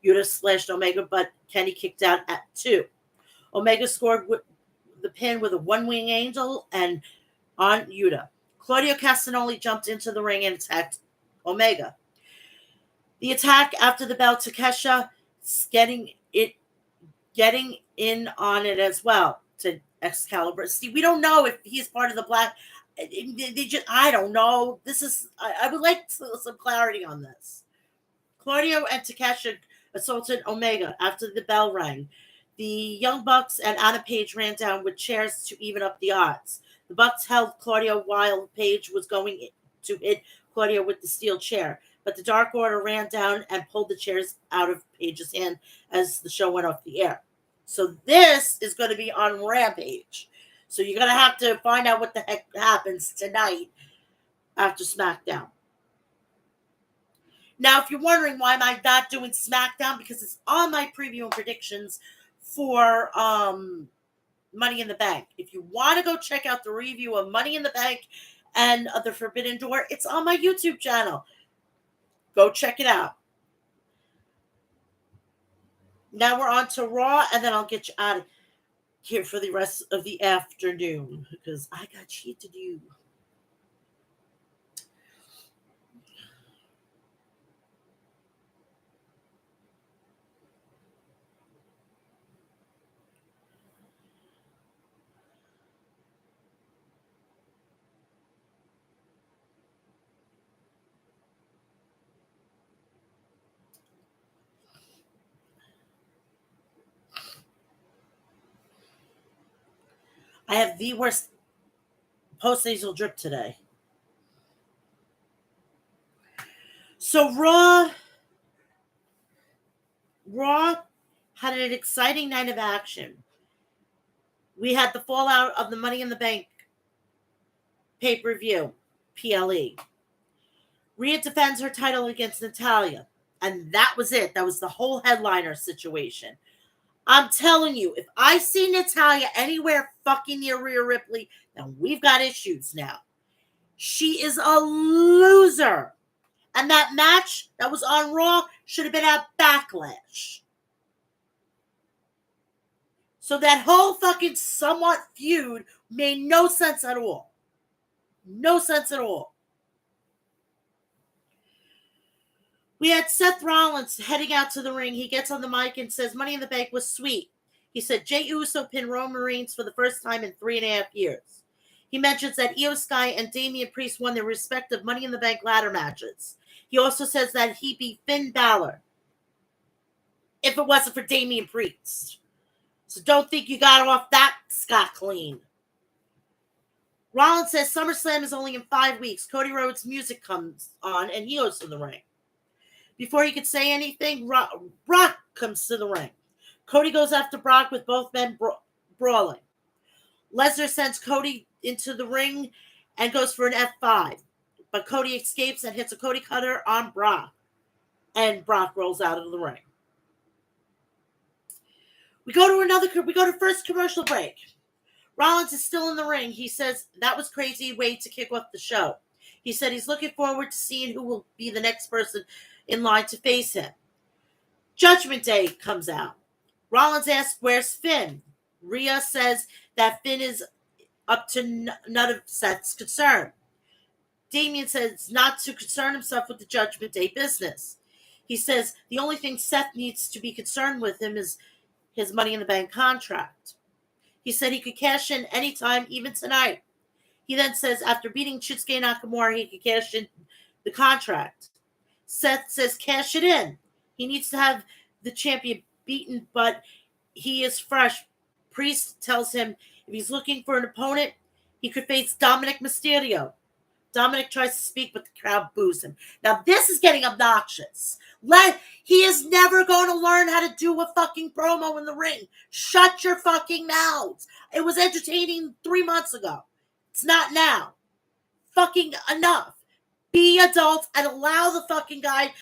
Yuta slashed Omega, but Kenny kicked out at 2. Omega scored the pin with a one-wing angel and on Yuta. Claudio Castagnoli jumped into the ring and attacked Omega. The attack after the bell, Takeshita getting in on it as well, to Excalibur. See, we don't know if he's part of the Black. I don't know. I would like some clarity on this. Claudio and Takeshita assaulted Omega after the bell rang. The Young Bucks and Anna Page ran down with chairs to even up the odds. The Bucks held Claudio while Page was going to hit Claudio with the steel chair. but the Dark Order ran down and pulled the chairs out of Paige's hand as the show went off the air. So this is going to be on Rampage. So you're going to have to find out what the heck happens tonight after SmackDown. Now, if you're wondering why am I not doing SmackDown, because it's on my preview and predictions for Money in the Bank. If you want to go check out the review of Money in the Bank and The Forbidden Door, it's on my YouTube channel. Go check it out. Now we're on to Raw, and then I'll get you out of here for the rest of the afternoon, because I got shit to do. I have the worst post-nasal drip today. So Raw had an exciting night of action. We had the fallout of the Money in the Bank pay-per-view, PLE. Rhea defends her title against Natalya. And that was it. That was the whole headliner situation. I'm telling you, if I see Natalya anywhere fucking near Rhea Ripley, then we've got issues now. She is a loser. And that match that was on Raw should have been at Backlash. So that whole fucking somewhat feud made no sense at all. No sense at all. We had Seth Rollins heading out to the ring. He gets on the mic and says, Money in the Bank was sweet. He said Jey Uso pinned Roman Reigns for the first time in 3.5 years. He mentions that Io Sky and Damian Priest won their respective Money in the Bank ladder matches. He also says that he beat Finn Balor if it wasn't for Damian Priest. So don't think you got off that scot clean. Rollins says SummerSlam is only in 5 weeks. Cody Rhodes' music comes on and he goes to the ring. Before he could say anything, Brock comes to the ring. Cody goes after Brock with both men brawling. Lesnar sends Cody into the ring and goes for an F5. But Cody escapes and hits a Cody cutter on Brock. And Brock rolls out of the ring. We go to first commercial break. Rollins is still in the ring. He says that was crazy way to kick off the show. He said he's looking forward to seeing who will be the next person in line to face him. Judgment Day comes out. Rollins asks, where's Finn? Rhea says that Finn is up to none of Seth's concern. Damian says not to concern himself with the Judgment Day business. He says the only thing Seth needs to be concerned with him is his Money in the Bank contract. He said he could cash in anytime, even tonight. He then says after beating Shinsuke Nakamura, he could cash in the contract. Seth says cash it in. He needs to have the champion beaten, but he is fresh. Priest tells him if he's looking for an opponent, he could face Dominic Mysterio. Dominic tries to speak, but the crowd boos him. Now, this is getting obnoxious. He is never going to learn how to do a fucking promo in the ring. Shut your fucking mouths. It was entertaining 3 months ago. It's not now. Fucking enough. Be adults and allow the fucking guy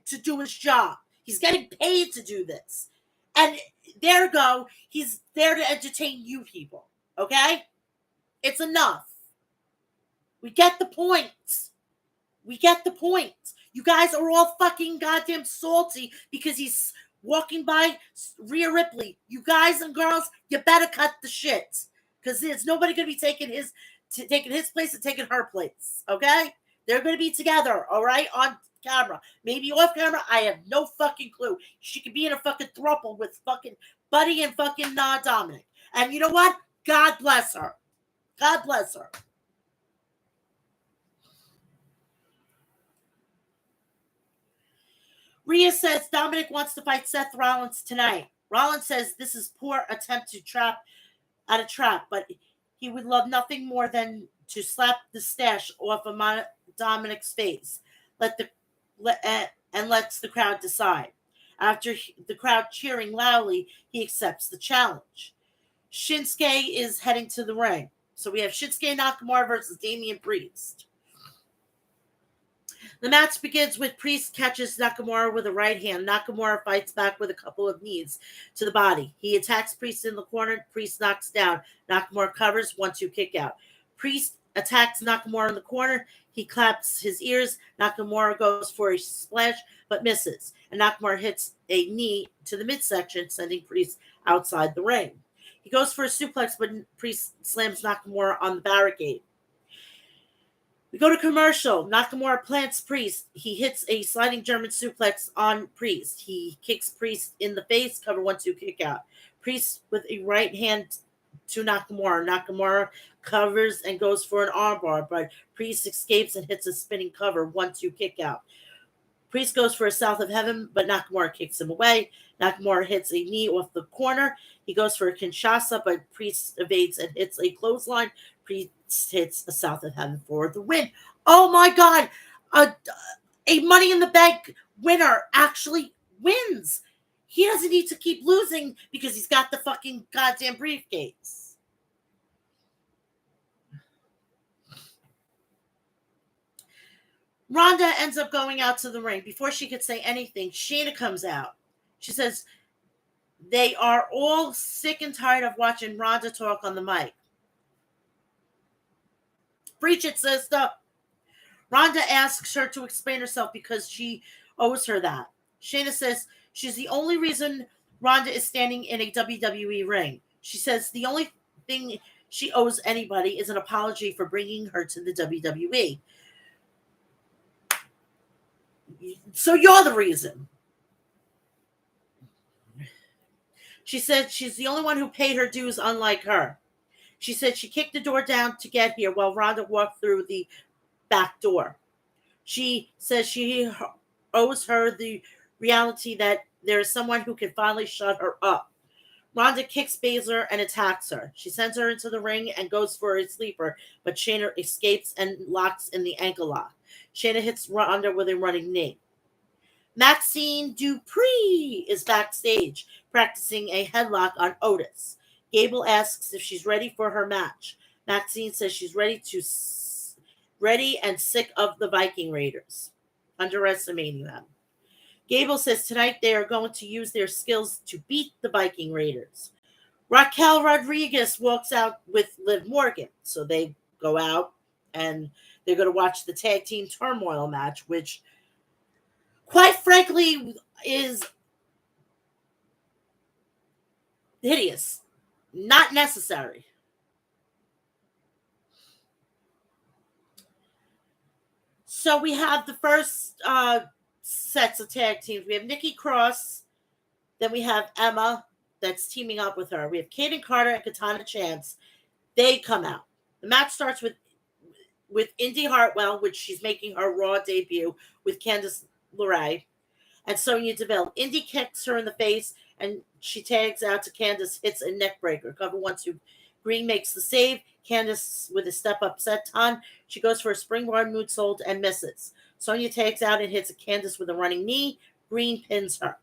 to do his job. He's getting paid to do this. And there you go. He's there to entertain you people. Okay? It's enough. We get the point. We get the point. You guys are all fucking goddamn salty because he's walking by Rhea Ripley. You guys and girls, you better cut the shit. Because there's nobody going to be taking his place and taking her place. Okay? They're going to be together, all right, on camera. Maybe off camera, I have no fucking clue. She could be in a fucking throuple with fucking Buddy and fucking Dominic. And you know what? God bless her. God bless her. Rhea says Dominic wants to fight Seth Rollins tonight. Rollins says this is poor attempt to trap, but he would love nothing more than to slap the stash off of Dominic's face. Let the and lets the crowd decide. After the crowd cheering loudly, he accepts the challenge. Shinsuke is heading to the ring. So we have Shinsuke Nakamura versus Damian Priest. The match begins with Priest catches Nakamura with a right hand. Nakamura fights back with a couple of knees to the body. He attacks Priest in the corner. Priest knocks down. Nakamura covers. 1-2 kick out. Priest attacks Nakamura in the corner. He claps his ears. Nakamura goes for a splash but misses. And Nakamura hits a knee to the midsection, sending Priest outside the ring. He goes for a suplex, but Priest slams Nakamura on the barricade. We go to commercial. Nakamura plants Priest. He hits a sliding German suplex on Priest. He kicks Priest in the face. Cover 1-2 kick out. Priest with a right hand to Nakamura. Nakamura covers and goes for an armbar, but Priest escapes and hits a spinning cover. 1-2 kick out. Priest goes for a South of Heaven, but Nakamura kicks him away. Nakamura hits a knee off the corner. He goes for a Kinshasa, but Priest evades and hits a clothesline. Priest hits a South of Heaven for the win. Oh my God! A Money in the Bank winner actually wins. He doesn't need to keep losing because he's got the fucking goddamn briefcase. Rhonda ends up going out to the ring. Before she could say anything, Shayna comes out. She says they are all sick and tired of watching Rhonda talk on the mic. Preach it, sister. Rhonda asks her to explain herself because she owes her that. Shayna says she's the only reason Rhonda is standing in a WWE ring. She says the only thing she owes anybody is an apology for bringing her to the WWE. So you're the reason. She said she's the only one who paid her dues, unlike her. She said she kicked the door down to get here while Rhonda walked through the back door. She says she owes her the reality that there is someone who can finally shut her up. Rhonda kicks Baszler and attacks her. She sends her into the ring and goes for a sleeper, but Shayna escapes and locks in the ankle lock. Shayna hits Rhonda with a running knee. Maxine Dupree is backstage practicing a headlock on Otis. Gable asks if she's ready for her match. Maxine says she's ready and sick of the Viking Raiders, underestimating them. Gable says tonight they are going to use their skills to beat the Viking Raiders. Raquel Rodriguez walks out with Liv Morgan, so they go out and they're going to watch the tag team turmoil match, which quite frankly is hideous. Not necessary. So we have the first sets of tag teams. We have Nikki Cross. Then we have Emma that's teaming up with her. We have Kaden Carter and Katana Chance. They come out. The match starts with Indy Hartwell, which she's making her Raw debut with Candice LeRae and Sonya Deville. Indy kicks her in the face, and she tags out to Candice, hits a neck breaker. Cover 1-2. Green makes the save. Candice with a step-up senton. She goes for a springboard moonsault and misses. Sonya tags out and hits Candice with a running knee. Green pins her.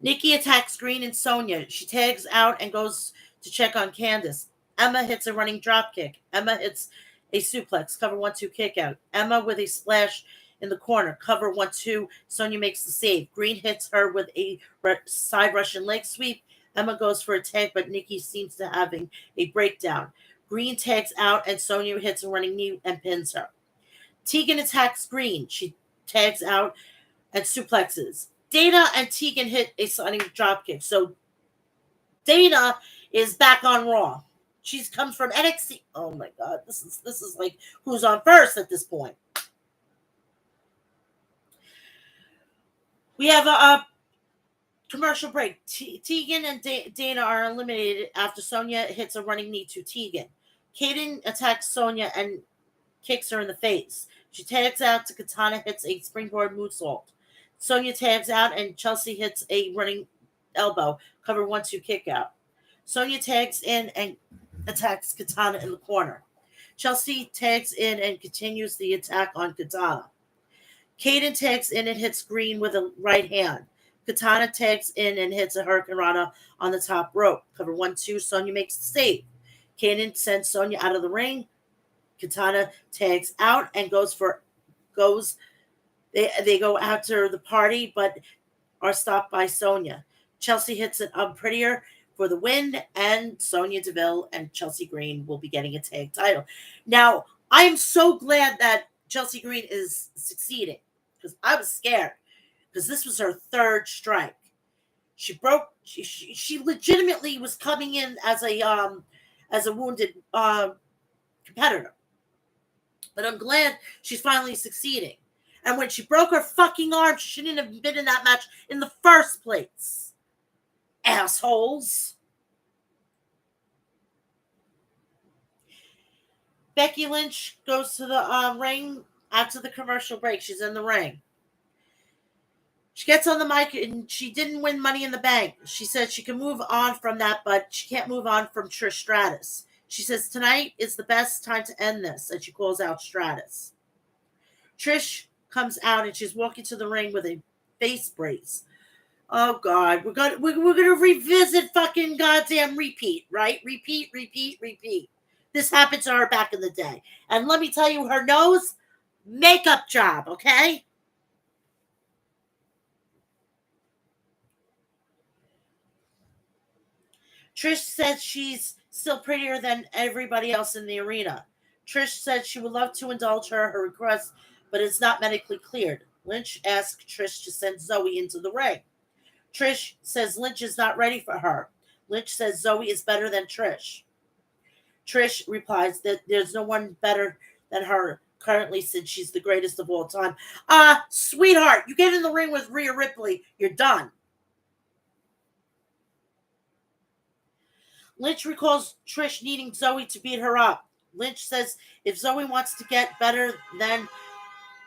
Nikki attacks Green and Sonya. She tags out and goes to check on Candice. Emma hits a running dropkick. Emma hits a suplex. Cover 1-2 kick out. Emma with a splash in the corner. Cover 1-2. Sonya makes the save. Green hits her with a side Russian leg sweep. Emma goes for a tag, but Nikki seems to having a breakdown. Green tags out, and Sonya hits a running knee and pins her. Tegan attacks Green. She tags out and suplexes. Dana and Tegan hit a sliding dropkick. So Dana is back on Raw. She comes from NXT. Oh my God, this is like who's on first at this point. We have a commercial break. Tegan and Dana are eliminated after Sonya hits a running knee to Tegan. Kaden attacks Sonya and kicks her in the face. She tags out to Katana, hits a springboard moonsault. Sonya tags out and Chelsea hits a running elbow. Cover 1-2 kick out. Sonya tags in and attacks Katana in the corner. Chelsea tags in and continues the attack on Katana. Kaden tags in and hits Green with a right hand. Katana tags in and hits a Hurricane Rana on the top rope. Cover 1-2. Sonya makes the save. Kaden sends Sonya out of the ring. Katana tags out and goes. They go after the party, but are stopped by Sonya. Chelsea hits an Prettier for the win, and Sonya Deville and Chelsea Green will be getting a tag title. Now, I am so glad that Chelsea Green is succeeding because I was scared because this was her third strike. She legitimately was coming in as a wounded competitor, but I'm glad she's finally succeeding. And when she broke her fucking arm, she shouldn't have been in that match in the first place. Assholes. Becky Lynch goes to the ring after the commercial break. She's in the ring. She gets on the mic and she didn't win Money in the Bank. She said she can move on from that, but she can't move on from Trish Stratus. She says tonight is the best time to end this, and she calls out Stratus. Trish comes out and she's walking to the ring with a face brace. Oh God, we're gonna revisit fucking goddamn repeat, right? Repeat. This happened to her back in the day, and let me tell you, her nose makeup job, okay? Trish said she's still prettier than everybody else in the arena. Trish said she would love to indulge her request, but it's not medically cleared. Lynch asked Trish to send Zoe into the ring. Trish says Lynch is not ready for her. Lynch says Zoe is better than Trish. Trish replies that there's no one better than her currently since she's the greatest of all time. Sweetheart, you get in the ring with Rhea Ripley, you're done. Lynch recalls Trish needing Zoe to beat her up. Lynch says if Zoe wants to get better, then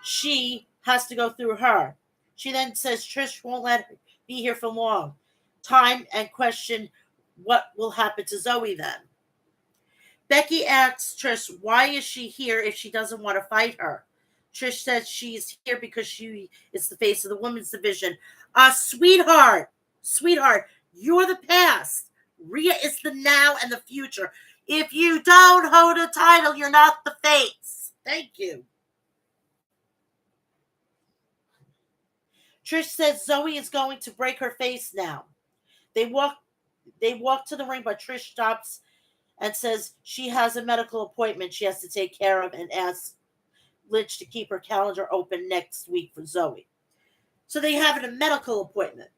she has to go through her. She then says Trish won't let her be here for long time and question what will happen to Zoe then. Becky asks Trish why is she here if she doesn't want to fight her. Trish says she's here because she is the face of the women's division. Sweetheart, you're the past. Rhea is the now and the future. If you don't hold a title, you're not the face. Thank you. Trish says Zoe is going to break her face now. They walk to the ring, but Trish stops and says she has a medical appointment she has to take care of and asks Lynch to keep her calendar open next week for Zoe. So they have a medical appointment.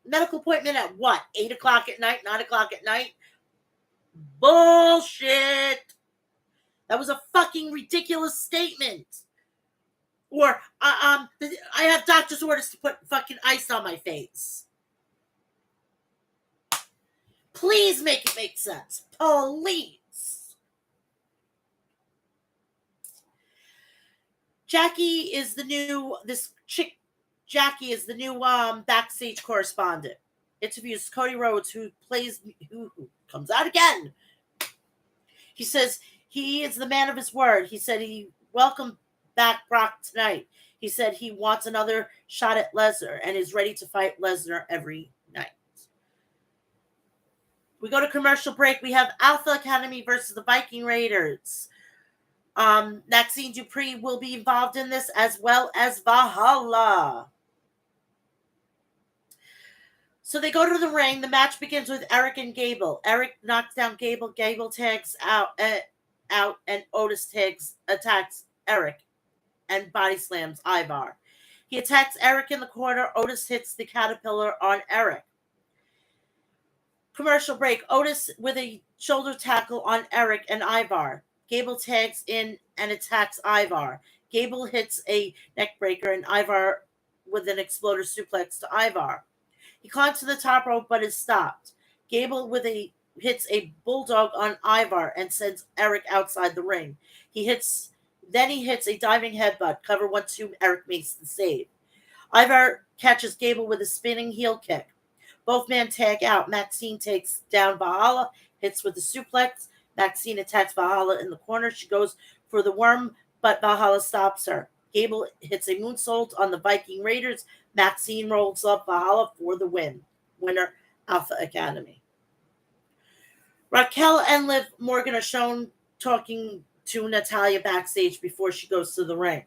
Medical appointment at what? 8 o'clock at night? 9 o'clock at night? Bullshit. That was a fucking ridiculous statement. Or, I have doctor's orders to put fucking ice on my face. Please make it make sense. Please. Jackie is the new backstage correspondent. Interviews Cody Rhodes, who comes out again. He says he is the man of his word. He said he welcomed back Brock tonight. He said he wants another shot at Lesnar and is ready to fight Lesnar every night. We go to commercial break. We have Alpha Academy versus the Viking Raiders. Maxine Dupree will be involved in this as well as Valhalla. So they go to the ring. The match begins with Eric and Gable. Eric knocks down Gable. Gable tags out, and Otis attacks Eric and body slams Ivar. He attacks Eric in the corner. Otis hits the caterpillar on Eric. Commercial break. Otis with a shoulder tackle on Eric and Ivar. Gable tags in and attacks Ivar. Gable hits a neckbreaker and Ivar with an exploder suplex to Ivar. He climbs to the top rope but is stopped. Gable hits a bulldog on Ivar and sends Eric outside the ring. He hits a diving headbutt. Cover 1-2. Eric makes the save. Ivar catches Gable with a spinning heel kick. Both men tag out. Maxine takes down Valhalla, hits with a suplex. Maxine attacks Valhalla in the corner. She goes for the worm, but Valhalla stops her. Gable hits a moonsault on the Viking Raiders. Maxine rolls up Valhalla for the win. Winner, Alpha Academy. Raquel and Liv Morgan are shown talking to Natalya backstage before she goes to the ring.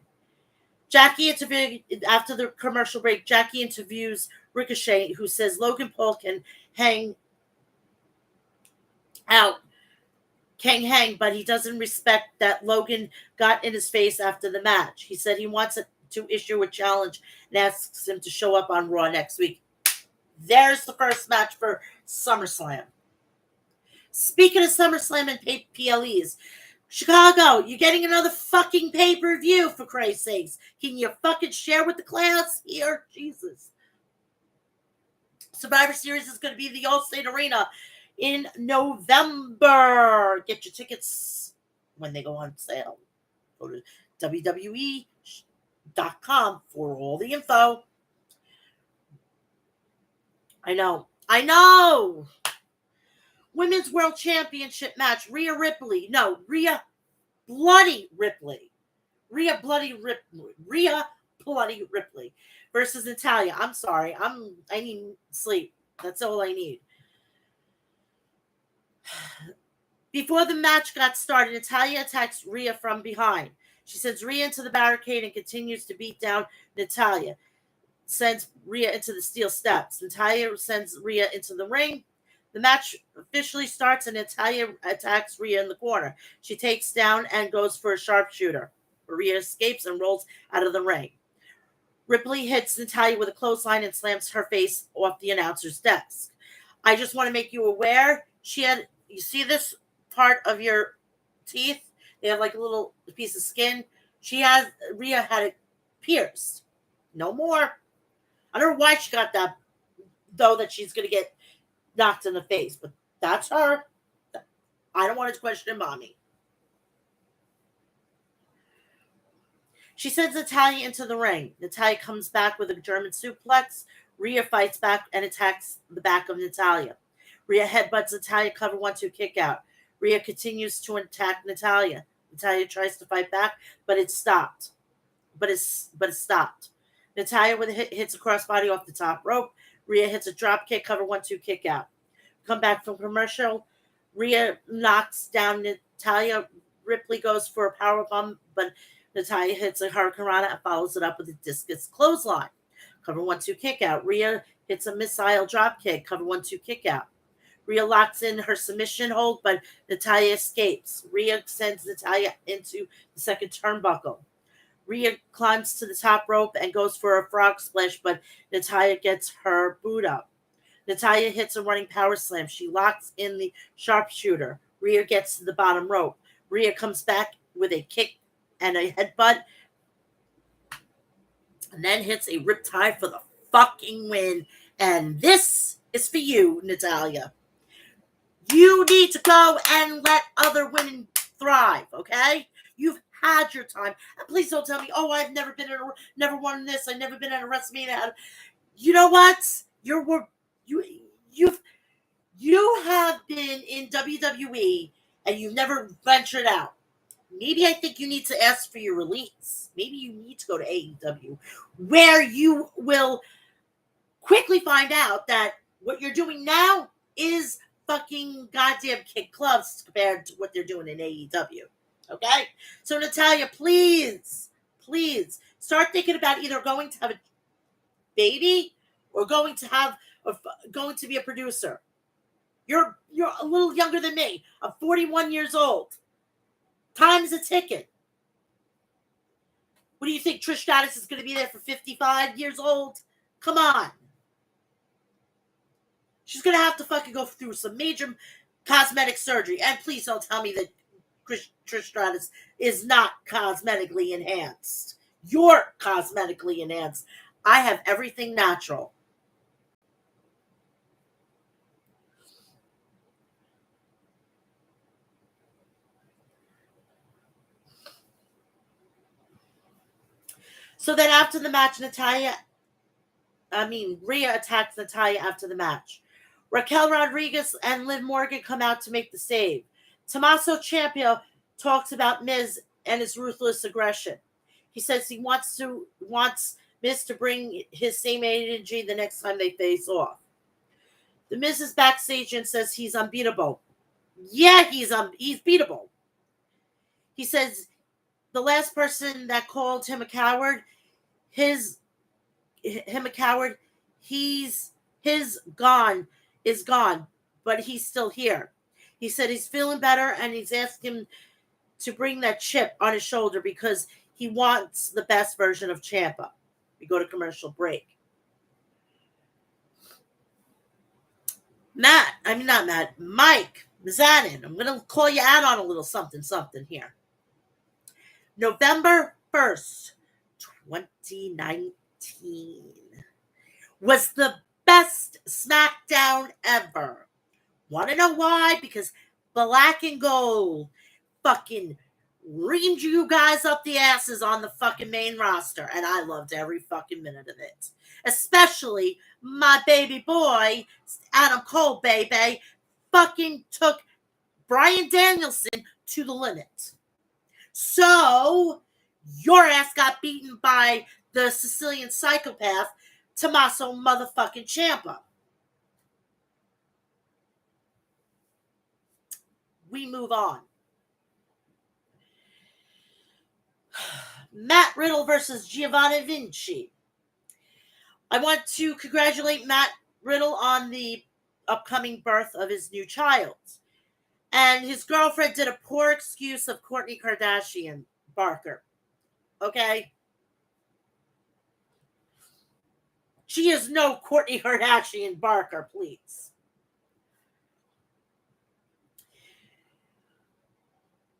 After the commercial break, Jackie interviews Ricochet, who says Logan Paul can hang, but he doesn't respect that Logan got in his face after the match. He said he wants to issue a challenge and asks him to show up on Raw next week. There's the first match for SummerSlam. Speaking of SummerSlam and PLEs, Chicago, you're getting another fucking pay-per-view, for Christ's sakes. Can you fucking share with the class here? Jesus. Survivor Series is going to be the Allstate Arena in November. Get your tickets when they go on sale. Go to WWE.com for all the info. I know. Women's World Championship match. Rhea Bloody Ripley versus Natalya. I'm sorry. I need sleep. That's all I need. Before the match got started, Natalya attacks Rhea from behind. She sends Rhea into the barricade and continues to beat down Natalya. Sends Rhea into the steel steps. Natalya sends Rhea into the ring. The match officially starts and Natalya attacks Rhea in the corner. She takes down and goes for a sharpshooter. Rhea escapes and rolls out of the ring. Ripley hits Natalya with a clothesline and slams her face off the announcer's desk. I just want to make you aware, you see this part of your teeth? They have like a little piece of skin. Rhea had it pierced. No more. I don't know why she got that, though, that she's going to get knocked in the face, but that's her. I don't want to question mommy. She sends Natalya into the ring. Natalya comes back with a German suplex. Rhea fights back and attacks the back of Natalya. Rhea headbutts Natalya, cover 1-2 kick out. Rhea continues to attack Natalya. Natalya tries to fight back, but it's stopped. Natalya with a hits a crossbody off the top rope. Rhea hits a drop kick, cover 1-2 kick out. Come back from commercial. Rhea knocks down Natalya. Ripley goes for a powerbomb, but Natalya hits a hurricanrana and follows it up with a discus clothesline. Cover 1-2 kick out. Rhea hits a missile drop kick, cover 1-2 kick out. Rhea locks in her submission hold, but Natalya escapes. Rhea sends Natalya into the second turnbuckle. Rhea climbs to the top rope and goes for a frog splash, but Natalya gets her boot up. Natalya hits a running power slam. She locks in the sharpshooter. Rhea gets to the bottom rope. Rhea comes back with a kick and a headbutt, and then hits a riptide for the fucking win. And this is for you, Natalya. You need to go and let other women thrive, okay? You've had your time. And please don't tell me, oh, I've never won this. I've never been at a WrestleMania. You know what? You have been in WWE and you've never ventured out. Maybe I think you need to ask for your release. Maybe you need to go to AEW, where you will quickly find out that what you're doing now is fucking goddamn kick clubs compared to what they're doing in AEW. Okay? So Natalya, please start thinking about either going to have a baby or going to be a producer. You're a little younger than me. I'm 41 years old. Time is a ticket. What do you think? Trish Stratus is going to be there for 55 years old? Come on. She's going to have to fucking go through some major cosmetic surgery. And please don't tell me that Trish Stratus is not cosmetically enhanced. You're cosmetically enhanced. I have everything natural. So then after the match, Rhea attacks Natalya after the match. Raquel Rodriguez and Liv Morgan come out to make the save. Tommaso Ciampa talks about Miz and his ruthless aggression. He says he wants Miz to bring his same energy the next time they face off. The Miz is backstage and says he's unbeatable. Yeah, he's beatable. He says the last person that called him a coward, his gone is gone, but he's still here. He said he's feeling better and he's asked him to bring that chip on his shoulder because he wants the best version of Ciampa. We go to commercial break. Mike Mizanin, I'm going to call you out on a little something here. November 1st, 2019 was the best SmackDown ever. Want to know why? Because Black and Gold fucking reamed you guys up the asses on the fucking main roster, and I loved every fucking minute of it. Especially my baby boy, Adam Cole, baby, fucking took Bryan Danielson to the limit. So, your ass got beaten by the Sicilian psychopath, Tommaso motherfucking Ciampa. We move on. Matt Riddle versus Giovanni Vinci. I want to congratulate Matt Riddle on the upcoming birth of his new child. And his girlfriend did a poor excuse of Kourtney Kardashian Barker. Okay? She is no Kourtney Kardashian Barker, please.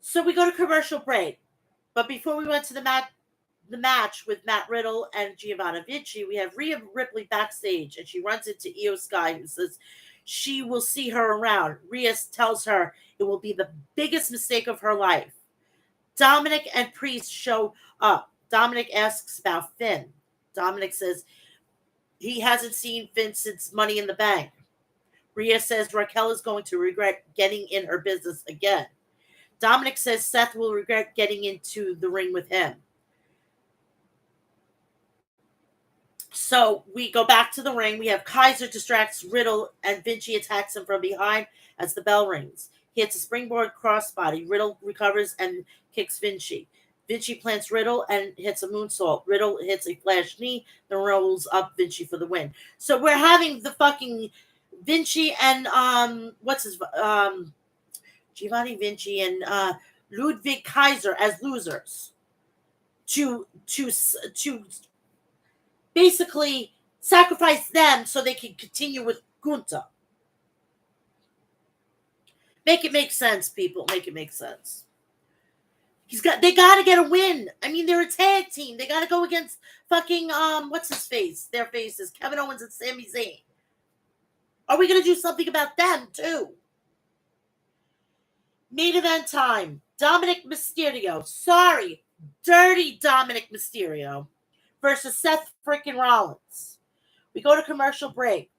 So we go to commercial break. But before we went to the match with Matt Riddle and Giovanni Vinci, we have Rhea Ripley backstage, and she runs into Io Sky, who says she will see her around. Rhea tells her it will be the biggest mistake of her life. Dominic and Priest show up. Dominic asks about Finn. Dominic says he hasn't seen Finn since Money in the Bank. Rhea says Raquel is going to regret getting in her business again. Dominic says Seth will regret getting into the ring with him. So we go back to the ring. We have Kaiser distracts Riddle and Vinci attacks him from behind as the bell rings. He hits a springboard crossbody. Riddle recovers and kicks Vinci. Vinci plants Riddle and hits a moonsault. Riddle hits a flash knee, then rolls up Vinci for the win. So we're having the fucking Vinci and Giovanni Vinci and Ludwig Kaiser as losers to basically sacrifice them so they can continue with Gunther. Make it make sense, people. Make it make sense. They gotta get a win. I mean, they're a tag team. They gotta go against fucking what's his face? Their faces, Kevin Owens and Sami Zayn. Are we gonna do something about them too? Main event time. Dominic Mysterio. Sorry, dirty Dominic Mysterio versus Seth freaking Rollins. We go to commercial break.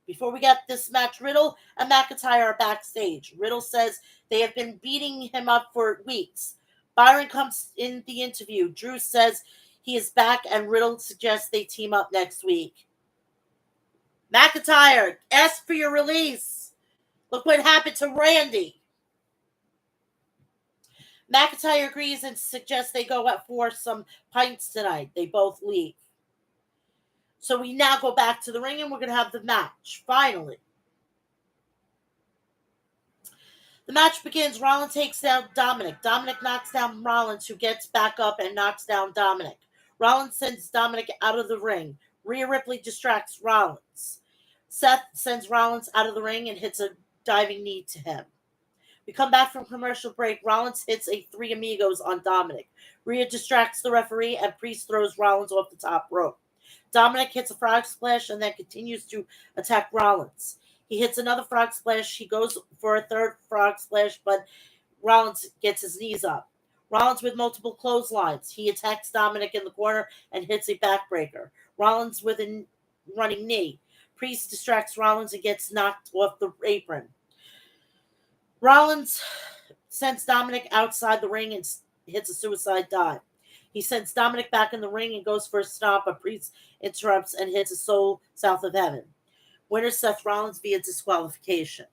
Before we get this match, Riddle and McIntyre are backstage. Riddle says they have been beating him up for weeks. Byron comes in the interview. Drew says he is back, and Riddle suggests they team up next week. McIntyre, ask for your release. Look what happened to Randy. McIntyre agrees and suggests they go out for some pints tonight. They both leave. So we now go back to the ring, and we're going to have the match, finally. The match begins. Rollins takes down Dominic. Dominic knocks down Rollins, who gets back up and knocks down Dominic. Rollins sends Dominic out of the ring. Rhea Ripley distracts Rollins. Seth sends Rollins out of the ring and hits a diving knee to him. We come back from commercial break. Rollins hits a Three Amigos on Dominic. Rhea distracts the referee, and Priest throws Rollins off the top rope. Dominic hits a frog splash and then continues to attack Rollins. He hits another frog splash. He goes for a third frog splash, but Rollins gets his knees up. Rollins with multiple clotheslines. He attacks Dominic in the corner and hits a backbreaker. Rollins with a running knee. Priest distracts Rollins and gets knocked off the apron. Rollins sends Dominic outside the ring and hits a suicide dive. He sends Dominic back in the ring and goes for a stop, but Priest interrupts and hits a soul south of heaven. Winner Seth Rollins via disqualification.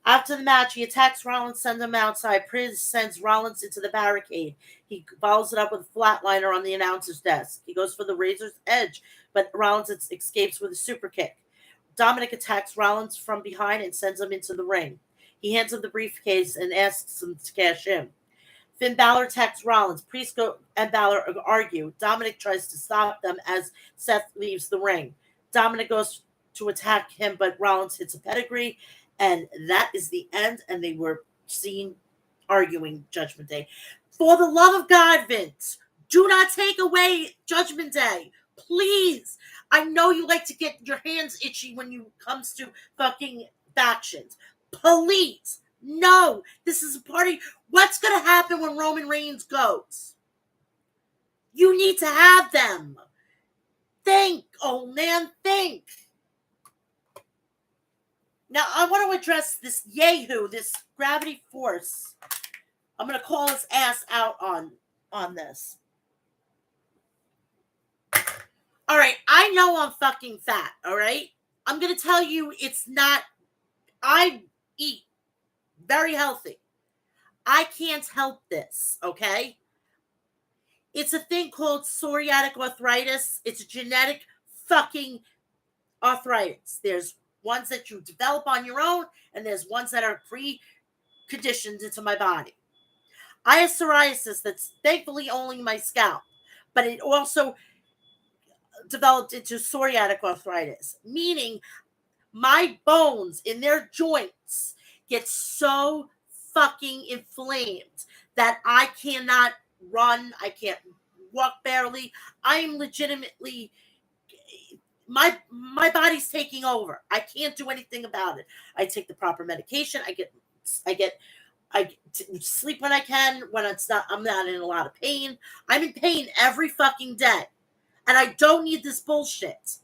After the match, he attacks Rollins, sends him outside. Priest sends Rollins into the barricade. He follows it up with a flatliner on the announcer's desk. He goes for the Razor's Edge, but Rollins escapes with a super kick. Dominic attacks Rollins from behind and sends him into the ring. He hands him the briefcase and asks him to cash in. Finn Balor attacks Rollins. Priest and Balor argue. Dominic tries to stop them as Seth leaves the ring. Dominic goes to attack him, but Rollins hits a pedigree, and that is the end, and they were seen arguing Judgment Day. For the love of God, Vince, do not take away Judgment Day. Please. I know you like to get your hands itchy when it comes to fucking factions. Please. No. This is a party. What's going to happen when Roman Reigns goes? You need to have them. Think, old man, think. Now, I want to address this Yahoo, this Gravity Force. I'm going to call his ass out on this. All right, I know I'm fucking fat, all right? I'm going to tell you it's not. I eat very healthy. I can't help this, okay? It's a thing called psoriatic arthritis. It's a genetic fucking arthritis. There's ones that you develop on your own, and there's ones that are pre-conditioned into my body. I have psoriasis that's thankfully only my scalp, but it also developed into psoriatic arthritis, meaning my bones in their joints get so fucking inflamed that I cannot run, I can't walk barely. I'm legitimately, my body's taking over. I can't do anything about it. I take the proper medication. I sleep when I can, when I'm not in a lot of pain. I'm in pain every fucking day. And I don't need this bullshit.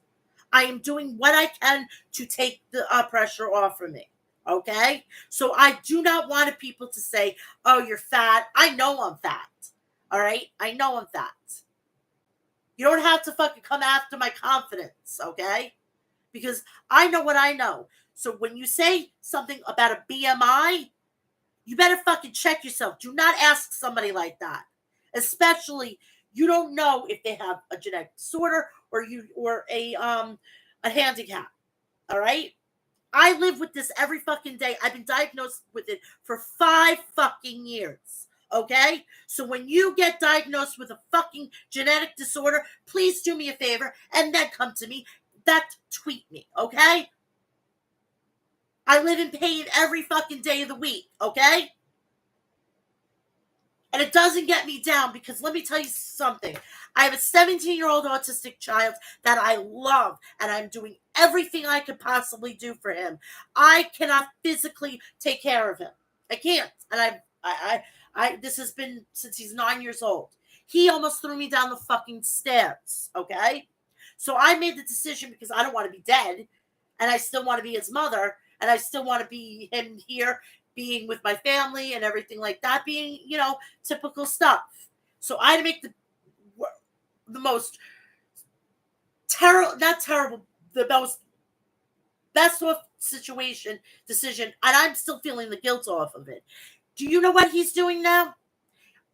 I am doing what I can to take the pressure off of me. Okay? So I do not want people to say, oh, you're fat. I know I'm fat. All right? I know I'm fat. You don't have to fucking come after my confidence. Okay? Because I know what I know. So when you say something about a BMI, you better fucking check yourself. Do not ask somebody like that. Especially, you don't know if they have a genetic disorder or a handicap. All right? I live with this every fucking day. I've been diagnosed with it for 5 fucking years. Okay? So when you get diagnosed with a fucking genetic disorder, please do me a favor and then come to me. Tweet me. Okay? I live in pain every fucking day of the week. Okay? And it doesn't get me down because let me tell you something. I have a 17-year-old autistic child that I love, and I'm doing everything I could possibly do for him. I cannot physically take care of him. I can't. And this has been since he's 9 years old. He almost threw me down the fucking stairs, okay? So I made the decision because I don't want to be dead, and I still want to be his mother, and I still want to be him here, being with my family and everything like that, being, typical stuff. So I had to make the most the most best of decision, and I'm still feeling the guilt off of it. Do you know what he's doing now?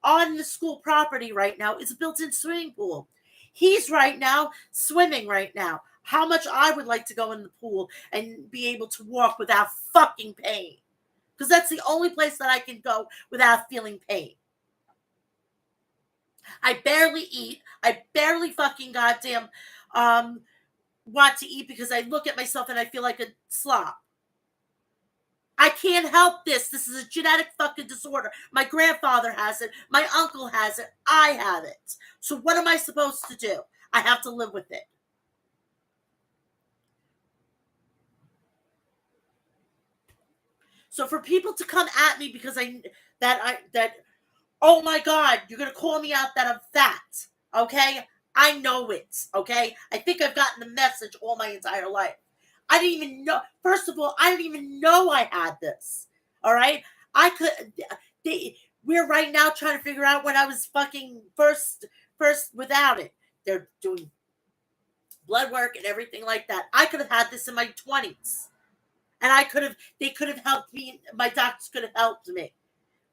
On the school property right now is a built-in swimming pool. He's right now swimming right now. How much I would like to go in the pool and be able to walk without fucking pain. Because that's the only place that I can go without feeling pain. I barely eat. I barely fucking goddamn want to eat because I look at myself and I feel like a slob. I can't help this. This is a genetic fucking disorder. My grandfather has it. My uncle has it. I have it. So what am I supposed to do? I have to live with it. So for people to come at me because oh my God, you're going to call me out that I'm fat, okay? I know it, okay? I think I've gotten the message all my entire life. I didn't even know, first of all, I didn't even know I had this, all right? We're right now trying to figure out when I was fucking first without it. They're doing blood work and everything like that. I could have had this in my 20s. And they could have helped me. My doctors could have helped me.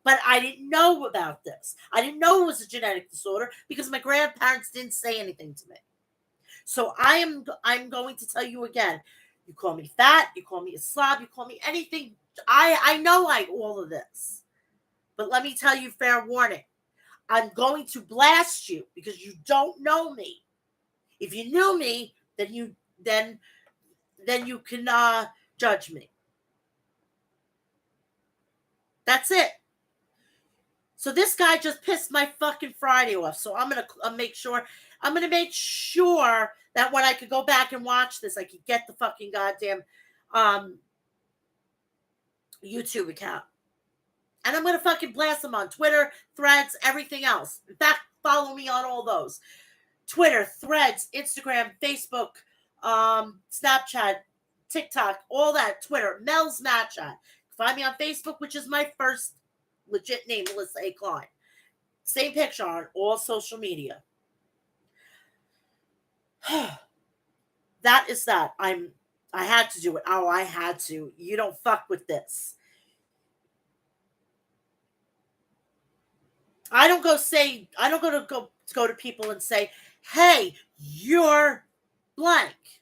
But I didn't know about this. I didn't know it was a genetic disorder because my grandparents didn't say anything to me. So I'm going to tell you again. You call me fat, you call me a slob, you call me anything. I know all of this. But let me tell you, fair warning. I'm going to blast you because you don't know me. If you knew me, then you can judge me. That's it. So this guy just pissed my fucking Friday off. So I'm gonna make sure that when I could go back and watch this, I could get the fucking goddamn YouTube account. And I'm gonna fucking blast him on Twitter, Threads, everything else. In fact, follow me on all those. Twitter, Threads, Instagram, Facebook, Snapchat, TikTok, all that. Twitter, Mel'S Mat Chat. Find me on Facebook, which is my first legit name, Melissa A. Klein. Same picture on all social media. That is that. I had to do it. Oh, I had to. You don't fuck with this. I don't go to people and say, "Hey, you're blank."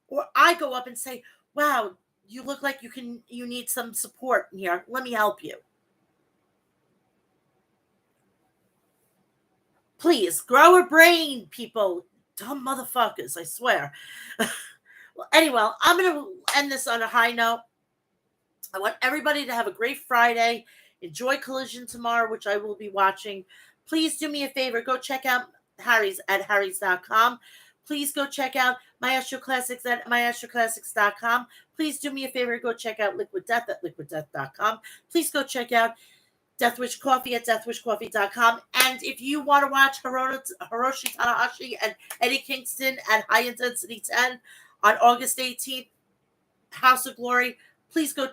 Or I go up and say, "Wow, you look like you need some support in here. Let me help you." Please grow a brain, people. Dumb motherfuckers, I swear. Well, anyway, I'm going to end this on a high note. I want everybody to have a great Friday. Enjoy Collision tomorrow, which I will be watching. Please do me a favor. Go check out Harry's at harrys.com. Please go check out Maestro Classics at maestroclassics.com. Please do me a favor. Go check out Liquid Death at liquiddeath.com. Please go check out Death Wish Coffee at deathwishcoffee.com. And if you want to watch Hiroshi Tanahashi and Eddie Kingston at High Intensity 10 on August 18th, House of Glory, please go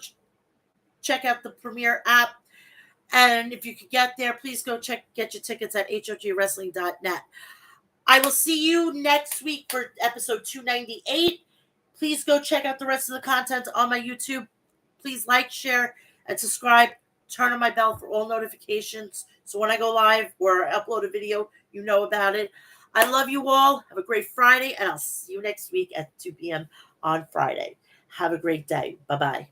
check out the Premiere app. And if you could get there, please go get your tickets at hogwrestling.net. I will see you next week for episode 298. Please go check out the rest of the content on my YouTube. Please like, share, and subscribe. Turn on my bell for all notifications. So when I go live or upload a video, you know about it. I love you all. Have a great Friday, and I'll see you next week at 2 p.m. on Friday. Have a great day. Bye-bye.